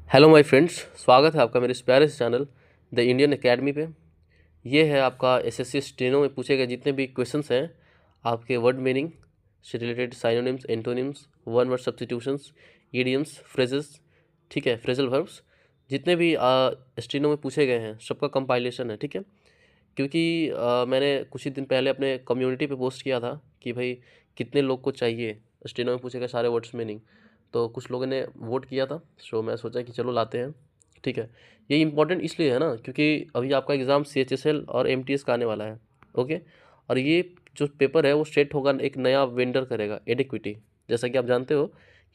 Hello my friends, स्वागत है आपका मेरे इस प्यारे से चैनल द इंडियन एकेडमी पे। ये है आपका एसएससी स्टेनो में पूछे गए जितने भी क्वेश्चंस हैं आपके वर्ड मीनिंग से related, synonyms, antonyms, one word substitutions, idioms, phrases, ठीक है, फ्रेजल वर्ब्स, जितने भी स्टेनो में पूछे गए हैं सबका कंपाइलेशन है, ठीक है। क्योंकि मैंने कुछ ही दिन पहले अपने कम्युनिटी पे पोस्ट किया था कि भाई कितने लोग को चाहिए स्टेनो में पूछे गए सारे वर्ड्स मीनिंग, तो कुछ लोगों ने वोट किया था। सो मैं सोचा कि चलो लाते हैं, ठीक है। ये इंपॉर्टेंट इसलिए है ना क्योंकि अभी आपका एग्ज़ाम CHSL और MTS का आने वाला है, ओके। और ये जो पेपर है वो सेट होगा, एक नया वेंडर करेगा एडिक्विटी। जैसा कि आप जानते हो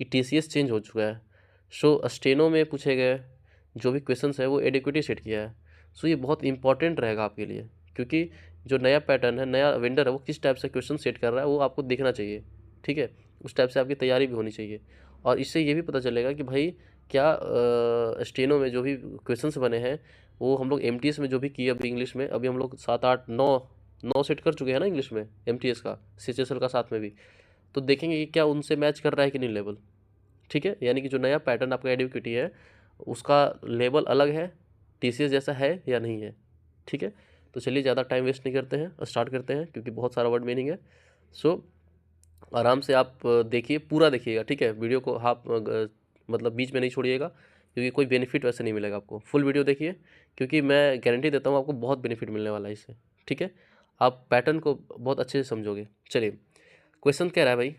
कि TCS चेंज हो चुका है। सो स्टेनो में पूछे गए जो भी क्वेश्चंस है वो एडिक्विटी सेट किया है। सो ये बहुत इंपॉर्टेंट रहेगा आपके लिए, क्योंकि जो नया पैटर्न है, नया वेंडर है, वो किस टाइप से क्वेश्चन सेट कर रहा है वो आपको देखना चाहिए, ठीक है। उस टाइप से आपकी तैयारी भी होनी चाहिए, और इससे ये भी पता चलेगा कि भाई क्या स्टेनो में जो भी क्वेश्चंस बने हैं वो हम लोग MTS में जो भी किए, अभी इंग्लिश में अभी हम लोग 7 8 9 सेट कर चुके हैं ना इंग्लिश में, MTS का, CHSL का साथ में भी। तो देखेंगे कि क्या उनसे मैच कर रहा है कि नहीं लेवल, ठीक है। यानी कि जो नया पैटर्न आपका एडिक्विटी है उसका लेवल अलग है, TCS जैसा है या नहीं है, ठीक है। तो चलिए ज़्यादा टाइम वेस्ट नहीं करते हैं, स्टार्ट करते हैं, क्योंकि बहुत सारा वर्ड मीनिंग है। सो आराम से आप देखिए, पूरा देखिएगा, ठीक है। वीडियो को आप मतलब बीच में नहीं छोड़िएगा, क्योंकि कोई बेनिफिट वैसे नहीं मिलेगा आपको। फुल वीडियो देखिए, क्योंकि मैं गारंटी देता हूँ आपको बहुत बेनिफिट मिलने वाला है इससे, ठीक है। आप पैटर्न को बहुत अच्छे से समझोगे। चलिए, क्वेश्चन कह रहा है भाई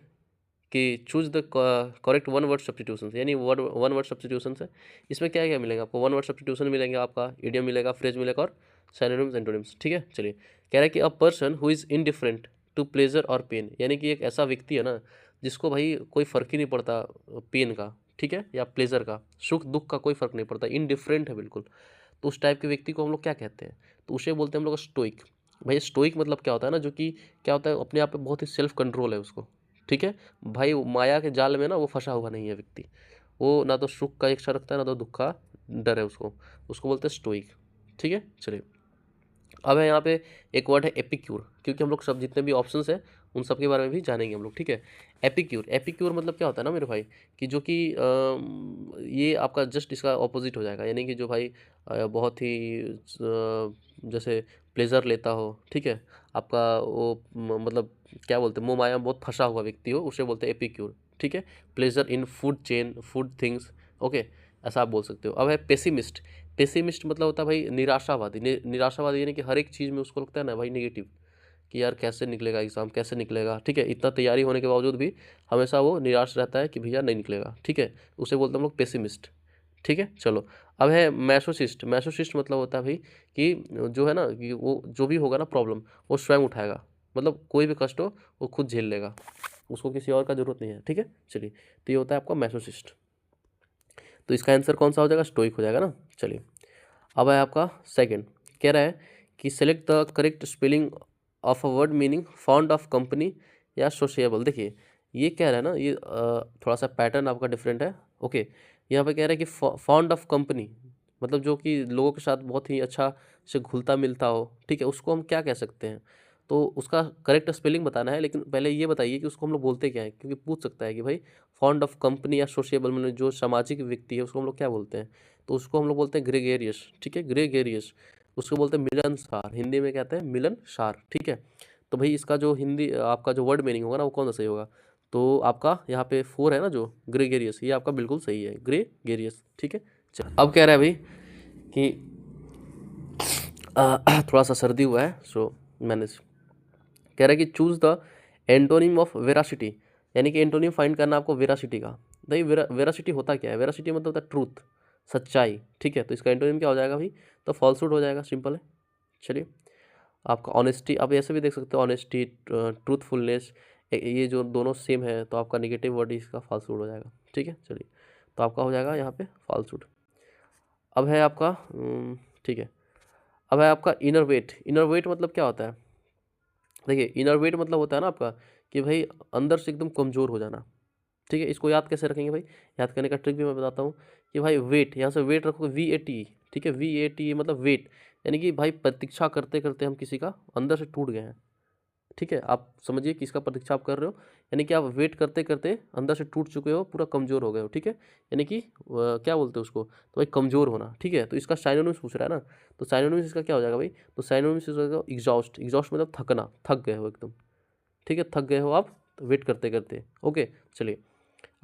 कि choose the correct one word substitution, यानी वर्ड वन वर्ड सब्स्टिट्यूशन है। इसमें क्या क्या मिलेगा आपको? वन वर्ड सब्स्टिट्यूशन मिलेंगे, आपका इडियम मिलेगा, फ्रेज मिलेगा, और सिनोनिम्स एंटोनिम्स, ठीक है। चलिए, कह रहा है कि a person who is indifferent to pleasure और पेन, यानी कि एक ऐसा व्यक्ति है ना जिसको भाई कोई फ़र्क ही नहीं पड़ता पेन का, ठीक है, या प्लेजर का, सुख दुख का कोई फ़र्क नहीं पड़ता, इनडिफरेंट है बिल्कुल। तो उस टाइप के व्यक्ति को हम लोग क्या कहते हैं? तो उसे बोलते हैं हम लोग स्टोइक। भाई स्टोइक मतलब क्या होता है ना, जो कि क्या होता है, अपने आप पे बहुत ही सेल्फ कंट्रोल है उसको, ठीक है। भाई माया के जाल में ना वो फंसा हुआ नहीं है व्यक्ति, वो ना तो सुख का इच्छा रखता है ना तो दुख का डर है उसको, उसको बोलते हैं स्टोइक, ठीक है। चलिए, अब है यहाँ पे एक वर्ड है एपिक्यूर, क्योंकि हम लोग सब जितने भी ऑप्शंस हैं उन सब के बारे में भी जानेंगे हम लोग, ठीक है। एपिक्यूर, एपिक्यूर मतलब क्या होता है ना मेरे भाई, कि जो कि ये आपका जस्ट इसका ऑपोजिट हो जाएगा, यानी कि जो भाई बहुत ही जैसे प्लेजर लेता हो, ठीक है, आपका वो मतलब क्या बोलते हैं, मोह माया में बहुत फंसा हुआ व्यक्ति हो, उसे बोलते हैं एपिक्यूर, ठीक है। Pleasure in food chain, food things, okay, ऐसा आप बोल सकते हो। अब है पेसिमिस्ट। पेसिमिस्ट मतलब होता है भाई निराशावादी। निराशावादी यानी कि हर एक चीज़ में उसको लगता है ना भाई नेगेटिव, कि यार कैसे निकलेगा एग्ज़ाम, कैसे निकलेगा, ठीक है। इतना तैयारी होने के बावजूद भी हमेशा वो निराश रहता है कि भैया नहीं निकलेगा, ठीक है। उसे बोलते हैं हम लोग पेसिमिस्ट, ठीक है। चलो, अब है मैसोसिस्ट। मैसोसिस्ट मतलब होता है भाई कि जो है ना कि वो जो भी होगा ना प्रॉब्लम, वो स्वयं उठाएगा, मतलब कोई भी कष्ट हो वो खुद झेल लेगा, उसको किसी और का ज़रूरत नहीं है, ठीक है। चलिए, तो ये होता है आपका मैसोसिस्ट। तो इसका आंसर कौन सा हो जाएगा? स्टोइक हो जाएगा ना। चलिए, अब है आपका सेकंड, कह रहा है कि select the correct spelling of a word meaning found of company या सोशिएबल। देखिए, ये कह रहा है ना, ये थोड़ा सा पैटर्न आपका डिफरेंट है, ओके। यहाँ पे कह रहा है कि फाउंड ऑफ कंपनी मतलब जो कि लोगों के साथ बहुत ही अच्छा से घुलता मिलता हो, ठीक है, उसको हम क्या कह सकते हैं? तो उसका करेक्ट स्पेलिंग बताना है, लेकिन पहले ये बताइए कि उसको हम लोग बोलते क्या है, क्योंकि पूछ सकता है कि भाई फॉन्ड ऑफ कंपनी या सोशिएबल मतलब जो सामाजिक व्यक्ति है उसको हम लोग क्या बोलते हैं? तो उसको हम लोग बोलते हैं ग्रेगेरियस, ठीक है, ग्रेगेरियस। उसको बोलते हैं मिलनसार, हिंदी में कहते हैं मिलनसार, ठीक है। तो भाई इसका जो हिंदी आपका जो वर्ड मीनिंग होगा ना वो कौन सा सही होगा? तो आपका यहाँ पे 4 है ना जो ग्रेगेरियस, ये आपका बिल्कुल सही है, ग्रेगेरियस, ठीक है। चल, अब कह रहा है भाई कि थोड़ा सा सर्दी हुआ है, सो मैंने कह रहा है कि choose the antonym of veracity, यानी कि एंटोनिम फाइंड करना आपको वेरासिटी का। भाई वेरासिटी होता क्या है? वेरासिटी मतलब होता है ट्रूथ, सच्चाई, ठीक है। तो इसका एंटोनिम क्या हो जाएगा भाई? तो फॉल्सूट हो जाएगा, सिंपल है। चलिए, आपका ऑनेस्टी, आप ऐसे भी देख सकते हो, ऑनेस्टी, ट्रूथफुलनेस, ये जो दोनों सेम है तो आपका निगेटिव वर्ड इसका फॉल्सूट हो जाएगा, ठीक है। चलिए, तो आपका हो जाएगा यहाँ पे फॉल्सूट। अब है आपका ठीक है, अब है आपका इनर वेट। इनर वेट मतलब क्या होता है? देखिए, इनर वेट मतलब होता है ना आपका कि भाई अंदर से एकदम कमज़ोर हो जाना, ठीक है। इसको याद कैसे रखेंगे भाई? याद करने का ट्रिक भी मैं बताता हूँ कि भाई वेट, यहाँ से वेट रखोगे VAT, ठीक है, VAT मतलब वेट, यानी कि भाई प्रतीक्षा करते करते हम किसी का अंदर से टूट गए हैं, ठीक है, आप समझिए कि इसका प्रतीक्षा आप कर रहे हो, यानी कि आप वेट करते करते अंदर से टूट चुके हो, पूरा कमज़ोर हो गए हो। ठीक है, यानी कि क्या बोलते हैं उसको, तो भाई कमज़ोर होना। ठीक है, तो इसका साइनोनिम्स पूछ रहा है ना, तो साइनोनिम्स इसका क्या हो जाएगा भाई, तो साइनोनिम्स इसका एग्जॉस्ट, एग्जॉस्ट मतलब थकना, थक गए हो एकदम। ठीक है, थक गए हो आप तो वेट करते करते। ओके, चलिए।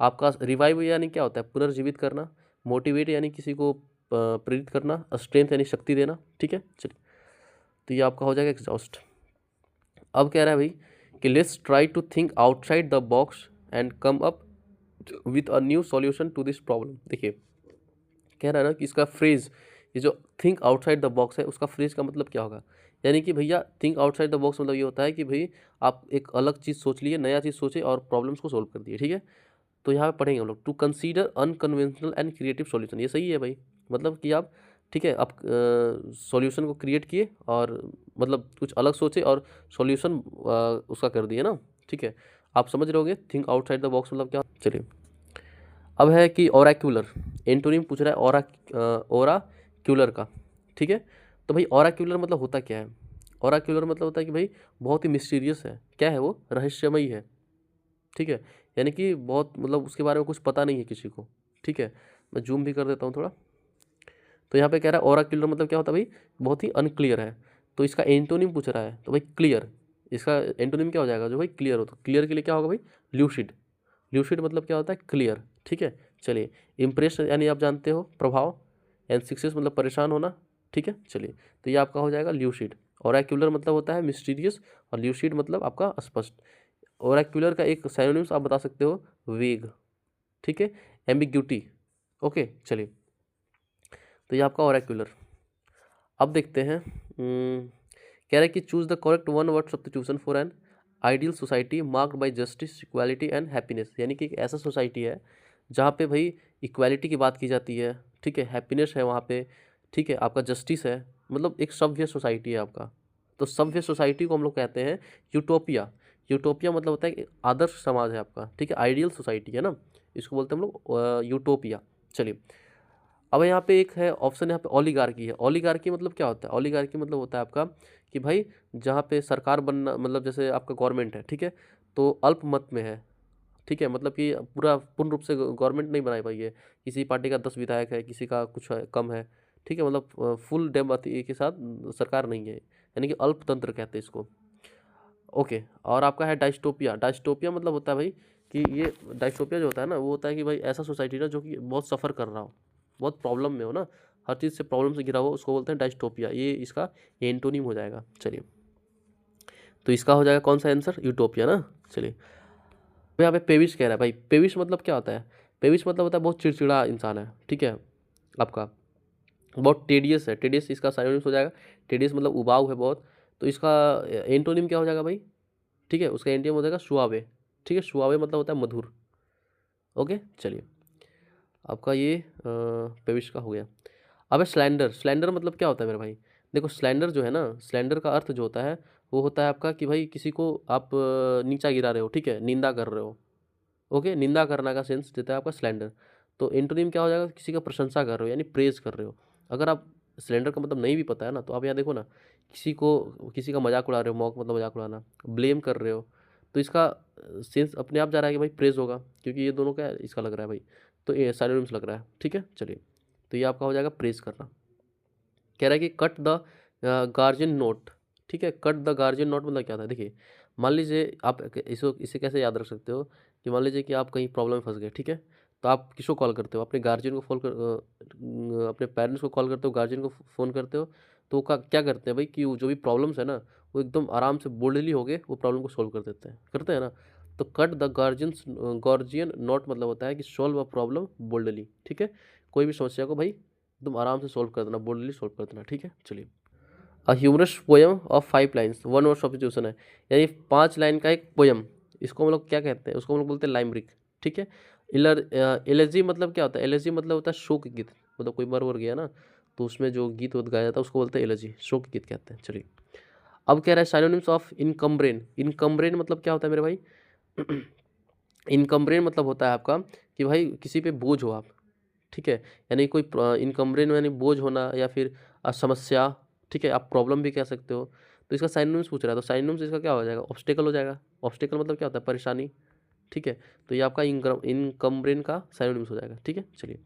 आपका रिवाइव यानी क्या होता है, पुनर्जीवित करना। मोटिवेट यानी किसी को प्रेरित करना। स्ट्रेंथ यानी शक्ति देना। ठीक है, चलिए, तो ये आपका हो जाएगा एग्जॉस्ट। अब कह रहा है भाई कि let's try to think outside the box and come up with a new solution to this problem. देखिए, कह रहा है ना कि इसका फ्रेज, ये जो थिंक आउटसाइड द बॉक्स है, उसका फ्रेज का मतलब क्या होगा, यानी कि भैया थिंक आउटसाइड द बॉक्स मतलब ये होता है कि भाई आप एक अलग चीज़ सोच लिए, नया चीज़ सोचे और प्रॉब्लम्स को सोल्व कर दिए। ठीक है, तो यहाँ पे पढ़ेंगे हम लोग to consider unconventional and creative solution. ये सही है भाई, मतलब कि आप, ठीक है, आप सॉल्यूशन को क्रिएट किए और मतलब कुछ अलग सोचे और सॉल्यूशन उसका कर दिए ना। ठीक है, आप समझ रहे होगे थिंक आउटसाइड द बॉक्स मतलब क्या। चलिए, अब है कि ओराक्यूलर, एंटोनिम पूछ रहा है ओराक्यूलर का। ठीक है, तो भाई ओराक्यूलर मतलब होता क्या है, ओराक्यूलर मतलब होता है कि भाई बहुत ही मिस्टीरियस है, क्या है वो, रहस्यमयी है। ठीक है, यानी कि बहुत मतलब उसके बारे में कुछ पता नहीं है किसी को। ठीक है, मैं जूम भी कर देता हूँ थोड़ा। तो यहाँ पे कह रहा है ओराक्यूलर मतलब क्या होता है भाई, बहुत ही अनक्लियर है। तो इसका एंटोनिम पूछ रहा है, तो भाई क्लियर, इसका एंटोनिम क्या हो जाएगा, जो भाई क्लियर हो। तो क्लियर के लिए क्या होगा भाई, ल्यूसिड। ल्यूसिड मतलब क्या होता है, क्लियर। ठीक है, चलिए। इम्प्रेस यानी आप जानते हो प्रभाव, एंड सक्सेस मतलब परेशान होना। ठीक है, चलिए, तो ये आपका हो जाएगा ल्यूसिड। ओराक्यूलर मतलब होता है मिस्टीरियस, और ल्यूसिड मतलब आपका स्पष्ट। ओरेक्युलर का एक साइनोनिम्स आप बता सकते हो, वेग। ठीक है, एम्बिग्यूटी। ओके, चलिए, तो ये आपका ओरेक्युलर। अब देखते हैं, कह रहा है कि choose the correct one word substitution for an ideal society marked by justice, equality and happiness. यानी कि एक ऐसा सोसाइटी है जहाँ पे भाई इक्वालिटी की बात की जाती है, ठीक है, हैप्पीनेस है वहाँ पे, ठीक है, आपका जस्टिस है, मतलब एक सभ्य सोसाइटी है आपका। तो सभ्य सोसाइटी को हम लोग कहते हैं यूटोपिया। यूटोपिया मतलब होता है कि आदर्श समाज है आपका। ठीक है, आइडियल सोसाइटी है ना, इसको बोलते हैं हम लोग यूटोपिया। चलिए, अब यहाँ पे एक है ऑप्शन, यहाँ पे ओलिगार्की है। ओलिगार्की मतलब क्या होता है, ओलिगार्की मतलब होता है आपका कि भाई जहाँ पे सरकार बनना, मतलब जैसे आपका गवर्नमेंट है, ठीक है, तो अल्प मत में है। ठीक है, मतलब कि पूरा पूर्ण रूप से गवर्नमेंट नहीं बना पाई है, किसी पार्टी का 10 विधायक है, किसी का कुछ कम है। ठीक है, मतलब फुल डेमोक्रेसी के साथ सरकार नहीं है, यानी कि अल्पतंत्र कहते हैं इसको। ओके, और आपका है डायस्टोपिया। डायस्टोपिया मतलब होता है भाई कि ये डायस्टोपिया जो होता है ना, वो होता है कि भाई ऐसा सोसाइटी ना जो कि बहुत सफ़र कर रहा हो, बहुत प्रॉब्लम में हो ना, हर चीज़ से प्रॉब्लम से घिरा हो, उसको बोलते हैं डायस्टोपिया। ये इसका एंटोनिम हो जाएगा। चलिए, तो इसका हो जाएगा कौन सा आंसर, यूटोपिया ना। चलिए, अब यहाँ पे पेविश कह रहा है भाई, पेविश मतलब क्या होता है, पेविश मतलब होता है बहुत चिड़चिड़ा इंसान है। ठीक है, आपका बहुत टेडियस है, टेडियस इसका साइनोनिम्स हो जाएगा। टेडियस मतलब उबाऊ है बहुत। तो इसका एंटोनिम क्या हो जाएगा भाई, ठीक है, उसका एंटोनिम हो जाएगा सुआवे। ठीक है, सुआवे मतलब होता है मधुर। ओके, चलिए, आपका ये पेविश का हो गया। अब है स्लैंडर। स्लैंडर मतलब क्या होता है मेरे भाई, देखो स्लैंडर जो है ना, स्लैंडर का अर्थ जो होता है वो होता है आपका कि भाई किसी को आप नीचा गिरा रहे हो, ठीक है, निंदा कर रहे हो। ओके, निंदा करना का सेंस देता है आपका स्लैंडर। तो एंटोनिम क्या हो जाएगा, किसी का प्रशंसा कर रहे हो यानी प्रेज कर रहे हो। अगर आप स्लैंडर का मतलब नहीं भी पता है ना, तो आप यहाँ देखो ना, किसी का मजाक उड़ा रहे हो, मौक मतलब मजाक उड़ाना, ब्लेम कर रहे हो, तो इसका सेंस अपने आप जा रहा है कि भाई प्रेज होगा, क्योंकि ये दोनों का इसका लग रहा है भाई, तो ये साइनोनिम्स लग रहा है। ठीक है, चलिए, तो ये आपका हो जाएगा प्रेज करना। कह रहा है कि कट द गार्जियन नोट। ठीक है, कट द गार्जियन नोट मतलब क्या था, देखिए, मान लीजिए आप इसे कैसे याद रख सकते हो कि मान लीजिए कि आप कहीं प्रॉब्लम में फंस गए। ठीक है, तो आप किसको कॉल करते हो, अपने गार्जियन को अपने पेरेंट्स को कॉल करते हो, गार्जियन को फ़ोन करते हो। तो वो क्या करते हैं भाई कि वो जो भी प्रॉब्लम्स है ना, वो एकदम आराम से बोल्डली हो गए वो प्रॉब्लम को सॉल्व कर देते हैं, करते हैं ना। तो कट द गार्जियन नोट मतलब होता है कि सॉल्व अ प्रॉब्लम बोल्डली। ठीक है, कोई भी समस्या को भाई एकदम आराम से सॉल्व कर देना, बोल्डली सॉल्व कर देना। ठीक है, चलिए। A humorous poem of 5 lines, one word substitution है, यानी 5 लाइन का एक पोयम। इसको हम लोग क्या कहते हैं, उसको हम लोग बोलते हैं लाइमरिक। ठीक है, एलेजी मतलब क्या होता है, एलेजी मतलब होता है शोक गीत, मतलब कोई मर वर गया ना, तो उसमें जो गीत गाया जाता है उसको बोलते हैं एलेजी, शोक गीत कहते हैं। चलिए, अब कह रहा है साइनोनिम्स ऑफ इनकम्ब्रेन। इनकम्ब्रेन मतलब क्या होता है मेरे भाई, इनकम्ब्रेन मतलब होता है आपका कि भाई किसी पे बोझ हो आप। ठीक है, यानी कोई इनकम्ब्रेन यानी बोझ होना या फिर समस्या। ठीक है, आप प्रॉब्लम भी कह सकते हो। तो इसका साइनोनिम्स पूछ रहा है, तो साइनोनिम्स इसका क्या हो जाएगा, ऑब्स्टेकल हो जाएगा। ऑब्स्टेकल मतलब क्या होता है, परेशानी, ठीक है। तो ये आपका इनकम्ब्रेंट का साइनोनिम्स हो जाएगा, ठीक है। चलिए,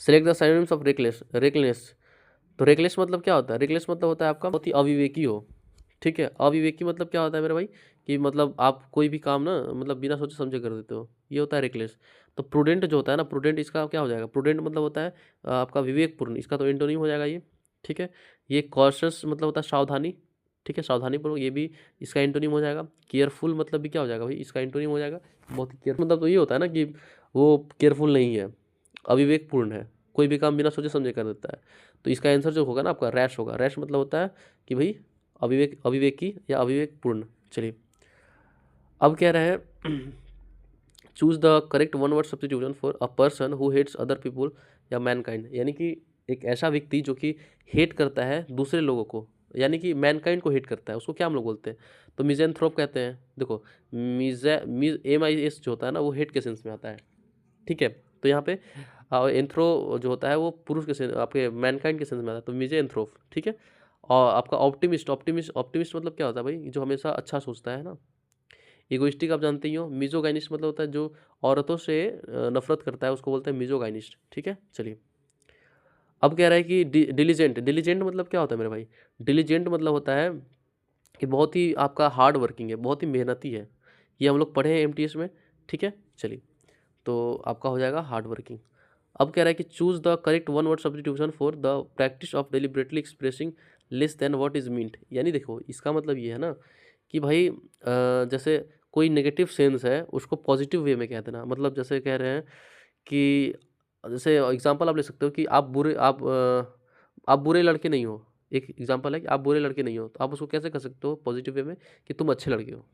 select the synonyms of reckless. तो रेकलेस मतलब क्या होता है, रेकलेस मतलब होता है आपका बहुत ही अविवेकी हो, ठीक है। अविवेकी मतलब क्या होता है मेरे भाई, कि मतलब आप कोई भी काम ना मतलब बिना सोचे समझे कर देते हो, ये होता है रेकलेस। तो प्रूडेंट जो होता है ना, प्रूडेंट इसका क्या हो जाएगा, प्रूडेंट मतलब होता है आपका विवेकपूर्ण, इसका तो एंटोनिम हो जाएगा ये, ठीक है। ये कॉशियस मतलब होता है सावधानी, ठीक है, सावधानीपूर्वक, ये भी इसका एंटोनिम हो जाएगा। केयरफुल मतलब भी क्या हो जाएगा भाई, इसका एंटोनिम हो जाएगा बहुत ही केयरफुल, मतलब तो ये होता है ना कि वो केयरफुल नहीं है, अविवेकपूर्ण है, कोई भी काम बिना सोचे समझे कर देता है। तो इसका आंसर जो होगा ना आपका रैश होगा। रैश मतलब होता है कि भाई अविवेकी या अविवेकपूर्ण। चलिए, अब कह रहे हैं choose the correct one word substitution for a person who hates other people या मैनकाइंड, यानी कि एक ऐसा व्यक्ति जो कि हेट करता है दूसरे लोगों को, यानी कि मैनकाइंड को हेट करता है, उसको क्या हम लोग बोलते हैं, तो मिज़ेंथ्रोप कहते हैं। देखो, MIS जो होता है ना, वो हेट के सेंस में आता है, ठीक है। तो यहाँ पे एंथ्रो जो होता है वो पुरुष के सेंस, आपके मैनकाइंड के सेंस में आता है, तो मिज़ेंथ्रोप, ठीक है। और आपका ऑप्टिमिस्ट, ऑप्टिमिस्ट मतलब क्या होता है भाई, जो हमेशा अच्छा सोचता है ना। इगोइस्टिक आप जानते ही हो। मिजोगाइनिस्ट मतलब होता है जो औरतों से नफरत करता है, उसको बोलते हैं मिजोगाइनिस्ट, ठीक है। चलिए, अब कह रहा है कि डिलीजेंट। डिलीजेंट मतलब क्या होता है मेरे भाई, डिलीजेंट मतलब होता है कि बहुत ही आपका हार्ड वर्किंग है, बहुत ही मेहनती है, ये हम लोग पढ़े हैं MTS में, ठीक है। चलिए, तो आपका हो जाएगा हार्ड वर्किंग। अब कह रहा है कि choose the correct one word substitution for the practice of deliberately expressing less than what is meant, यानी देखो इसका मतलब ये है ना कि भाई जैसे कोई नेगेटिव सेंस है उसको पॉजिटिव वे में कह देना, मतलब जैसे कह रहे हैं कि जैसे एग्जांपल आप ले सकते हो कि आप बुरे लड़के नहीं हो। एक एग्जांपल है कि आप बुरे लड़के नहीं हो, तो आप उसको कैसे कर सकते हो पॉजिटिव वे में, कि तुम अच्छे लड़के हो,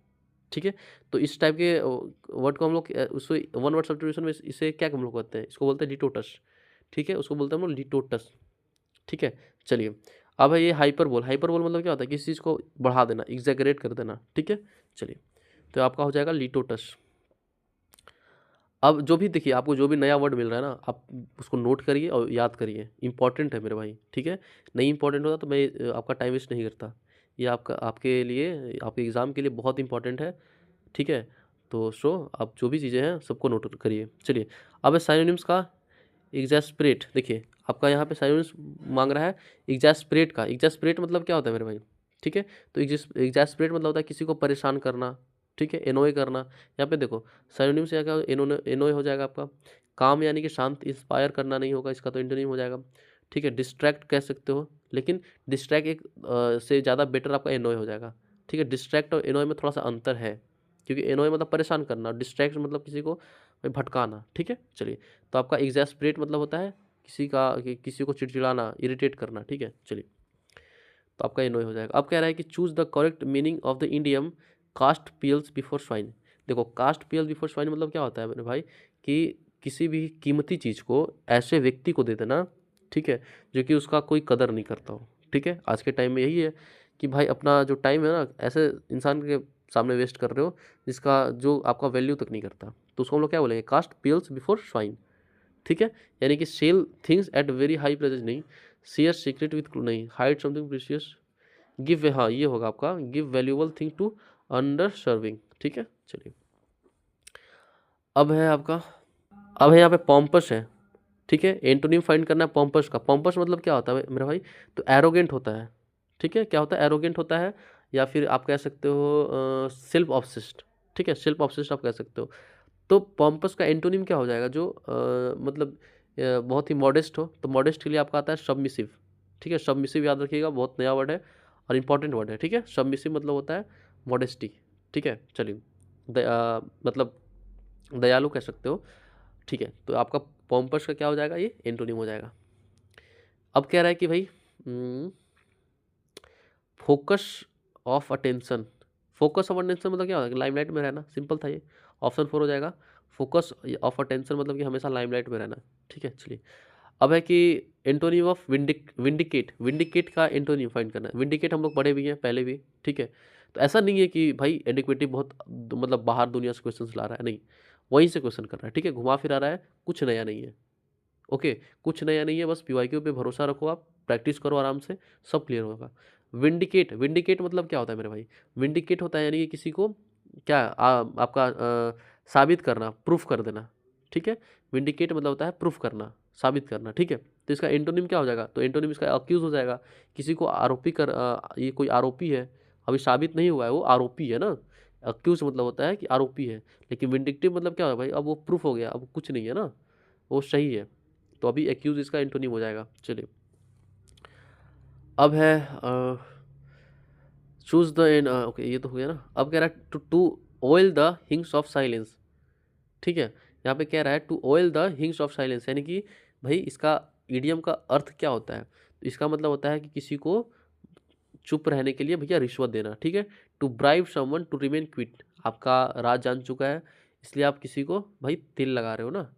ठीक है। तो इस टाइप के वर्ड को हम लोग उसको वन वर्ड सब्स्टिट्यूशन में इसे क्या हम लोग कहते हैं, इसको बोलते हैं लिटोटस, ठीक है, उसको बोलते हैं हम लोग लिटोटस, ठीक है। चलिए, अब है ये हाइपरबोल। हाइपरबोल मतलब क्या होता है, किसी चीज़ को बढ़ा देना, एग्जैगरेट कर देना, ठीक है। चलिए, तो आपका हो जाएगा लिटोटस। अब जो भी देखिए, आपको जो भी नया वर्ड मिल रहा है ना, आप उसको नोट करिए और याद करिए, इंपॉर्टेंट है मेरे भाई, ठीक है। नहीं इंपॉर्टेंट होता तो मैं आपका टाइम वेस्ट नहीं करता, ये आपका आपके लिए, आपके एग्ज़ाम के लिए बहुत इंपॉर्टेंट है, ठीक है। तो आप जो भी चीज़ें हैं सबको नोट करिए। चलिए, अब है साइनोनिम्स का एग्जैस्परेट। देखिए, आपका यहाँ पे साइनोनिम्स मांग रहा है एग्जैस्परेट का। एग्जैस्परेट मतलब क्या होता है मेरे भाई, ठीक है। तो एग्जैस्परेट मतलब होता है किसी को परेशान करना, ठीक है, एनोय करना। यहाँ पे देखो साइनोनिम से क्या, एनोय हो जाएगा आपका। काम यानी कि शांत, इंस्पायर करना नहीं होगा, इसका तो एंटोनिम हो जाएगा, ठीक है। डिस्ट्रैक्ट कह सकते हो, लेकिन डिस्ट्रैक्ट एक से ज़्यादा बेटर आपका एनोय हो जाएगा, ठीक है। डिस्ट्रैक्ट और एनोय में थोड़ा सा अंतर है, क्योंकि एनोय मतलब परेशान करना, डिस्ट्रैक्ट मतलब किसी को भटकाना, ठीक है। चलिए, तो आपका एग्जैस्परेट मतलब होता है किसी को चिड़चिड़ाना, इरिटेट करना, ठीक है। चलिए, तो आपका एनोय हो जाएगा। अब कह रहा है कि choose the correct meaning of the idiom cast pearls before swine. देखो, कास्ट पील्स बिफोर स्वाइन मतलब क्या होता है मेरे भाई, कि किसी भी कीमती चीज़ को ऐसे व्यक्ति को दे देना, ठीक है, जो कि उसका कोई कदर नहीं करता हो, ठीक है। आज के टाइम में यही है कि भाई अपना जो टाइम है ना ऐसे इंसान के सामने वेस्ट कर रहे हो जिसका जो आपका वैल्यू तक नहीं करता, तो उसको हम लोग क्या बोलेंगे, कास्ट पील्स बिफोर स्वाइन, ठीक है। यानी कि sell things at very high price नहीं, शेयर सीक्रेट विथ नहीं, हाइड समथिंग प्रीशियस, गिव, हाँ ये होगा आपका, give valuable thing to undeserving, ठीक है। चलिए, अब है आपका, अब है यहाँ पे पॉम्पस है, ठीक है। एंटोनिम फाइंड करना है पॉम्पस का। पॉम्पस मतलब क्या होता है मेरा भाई, तो एरोगेंट होता है, ठीक है। क्या होता है, एरोगेंट होता है, या फिर आप कह सकते हो सेल्फ ऑब्सेस्ड, ठीक है, सेल्फ ऑब्सेस्ड आप कह सकते हो। तो पॉम्पस का एंटोनिम क्या हो जाएगा, जो मतलब बहुत ही मॉडेस्ट हो, तो मॉडेस्ट के लिए आपका आता है सबमिसिव, ठीक है। सबमिसिव याद रखिएगा, बहुत नया वर्ड है और इंपॉर्टेंट वर्ड है, ठीक है। सबमिसिव मतलब होता है मॉडेस्टी, ठीक है। चलिए, मतलब दयालु कह सकते हो, ठीक है। तो आपका पॉम्पस का क्या हो जाएगा, ये एंटोनिम हो जाएगा। अब कह रहा है कि भाई focus of attention. Focus of attention मतलब क्या होता है, लाइमलाइट में रहना, सिंपल था ये, ऑप्शन 4 हो जाएगा। फोकस ऑफ अटेंशन मतलब कि हमेशा लाइमलाइट में रहना, ठीक है। चलिए, अब है कि एंटोनिम ऑफ विंडिकेट। विंडिकेट का एंटोनिम फाइंड करना है। विंडिकेट हम लोग पढ़े भी हैं पहले भी, ठीक है। तो ऐसा नहीं है कि भाई एडिक्वेटिव बहुत मतलब बाहर दुनिया से क्वेश्चन ला रहा है, नहीं, वहीं से क्वेश्चन कर रहा है, ठीक है, घुमा फिरा रहा है, कुछ नया नहीं है, ओके, कुछ नया नहीं है, बस पीवाईक्यू पे भरोसा रखो, आप प्रैक्टिस करो आराम से, सब क्लियर होगा। विंडिकेट, विंडिकेट मतलब क्या होता है मेरे भाई? विंडिकेट होता है यानी कि किसी को क्या आपका साबित करना, प्रूफ कर देना, ठीक है। विंडिकेट मतलब होता है प्रूफ करना, साबित करना, ठीक है। तो इसका एंटोनिम क्या हो जाएगा? तो एंटोनिम इसका अक्यूज हो जाएगा। किसी को आरोपी कर ये कोई आरोपी है, अभी साबित नहीं हुआ है, वो आरोपी है ना। अक्यूज मतलब होता है कि आरोपी है, लेकिन विंडिक्टिव मतलब क्या है भाई? अब वो प्रूफ हो गया, अब कुछ नहीं है ना, वो सही है। तो अभी एक्यूज इसका एंटोनिम हो जाएगा। चलिए, अब है चूज द एन, ओके ये तो हो गया ना। अब कह रहा है to oil the hinges of silence, ठीक है। यहाँ पे कह रहा है to oil the hinges of silence, यानी कि भाई इसका इडियम का अर्थ क्या होता है? तो इसका मतलब होता है कि किसी को चुप रहने के लिए भैया रिश्वत देना, ठीक है। To bribe someone to remain quit, आपका राज जान चुका है, इसलिए आप किसी को भाई तिल लगा रहे हो ना।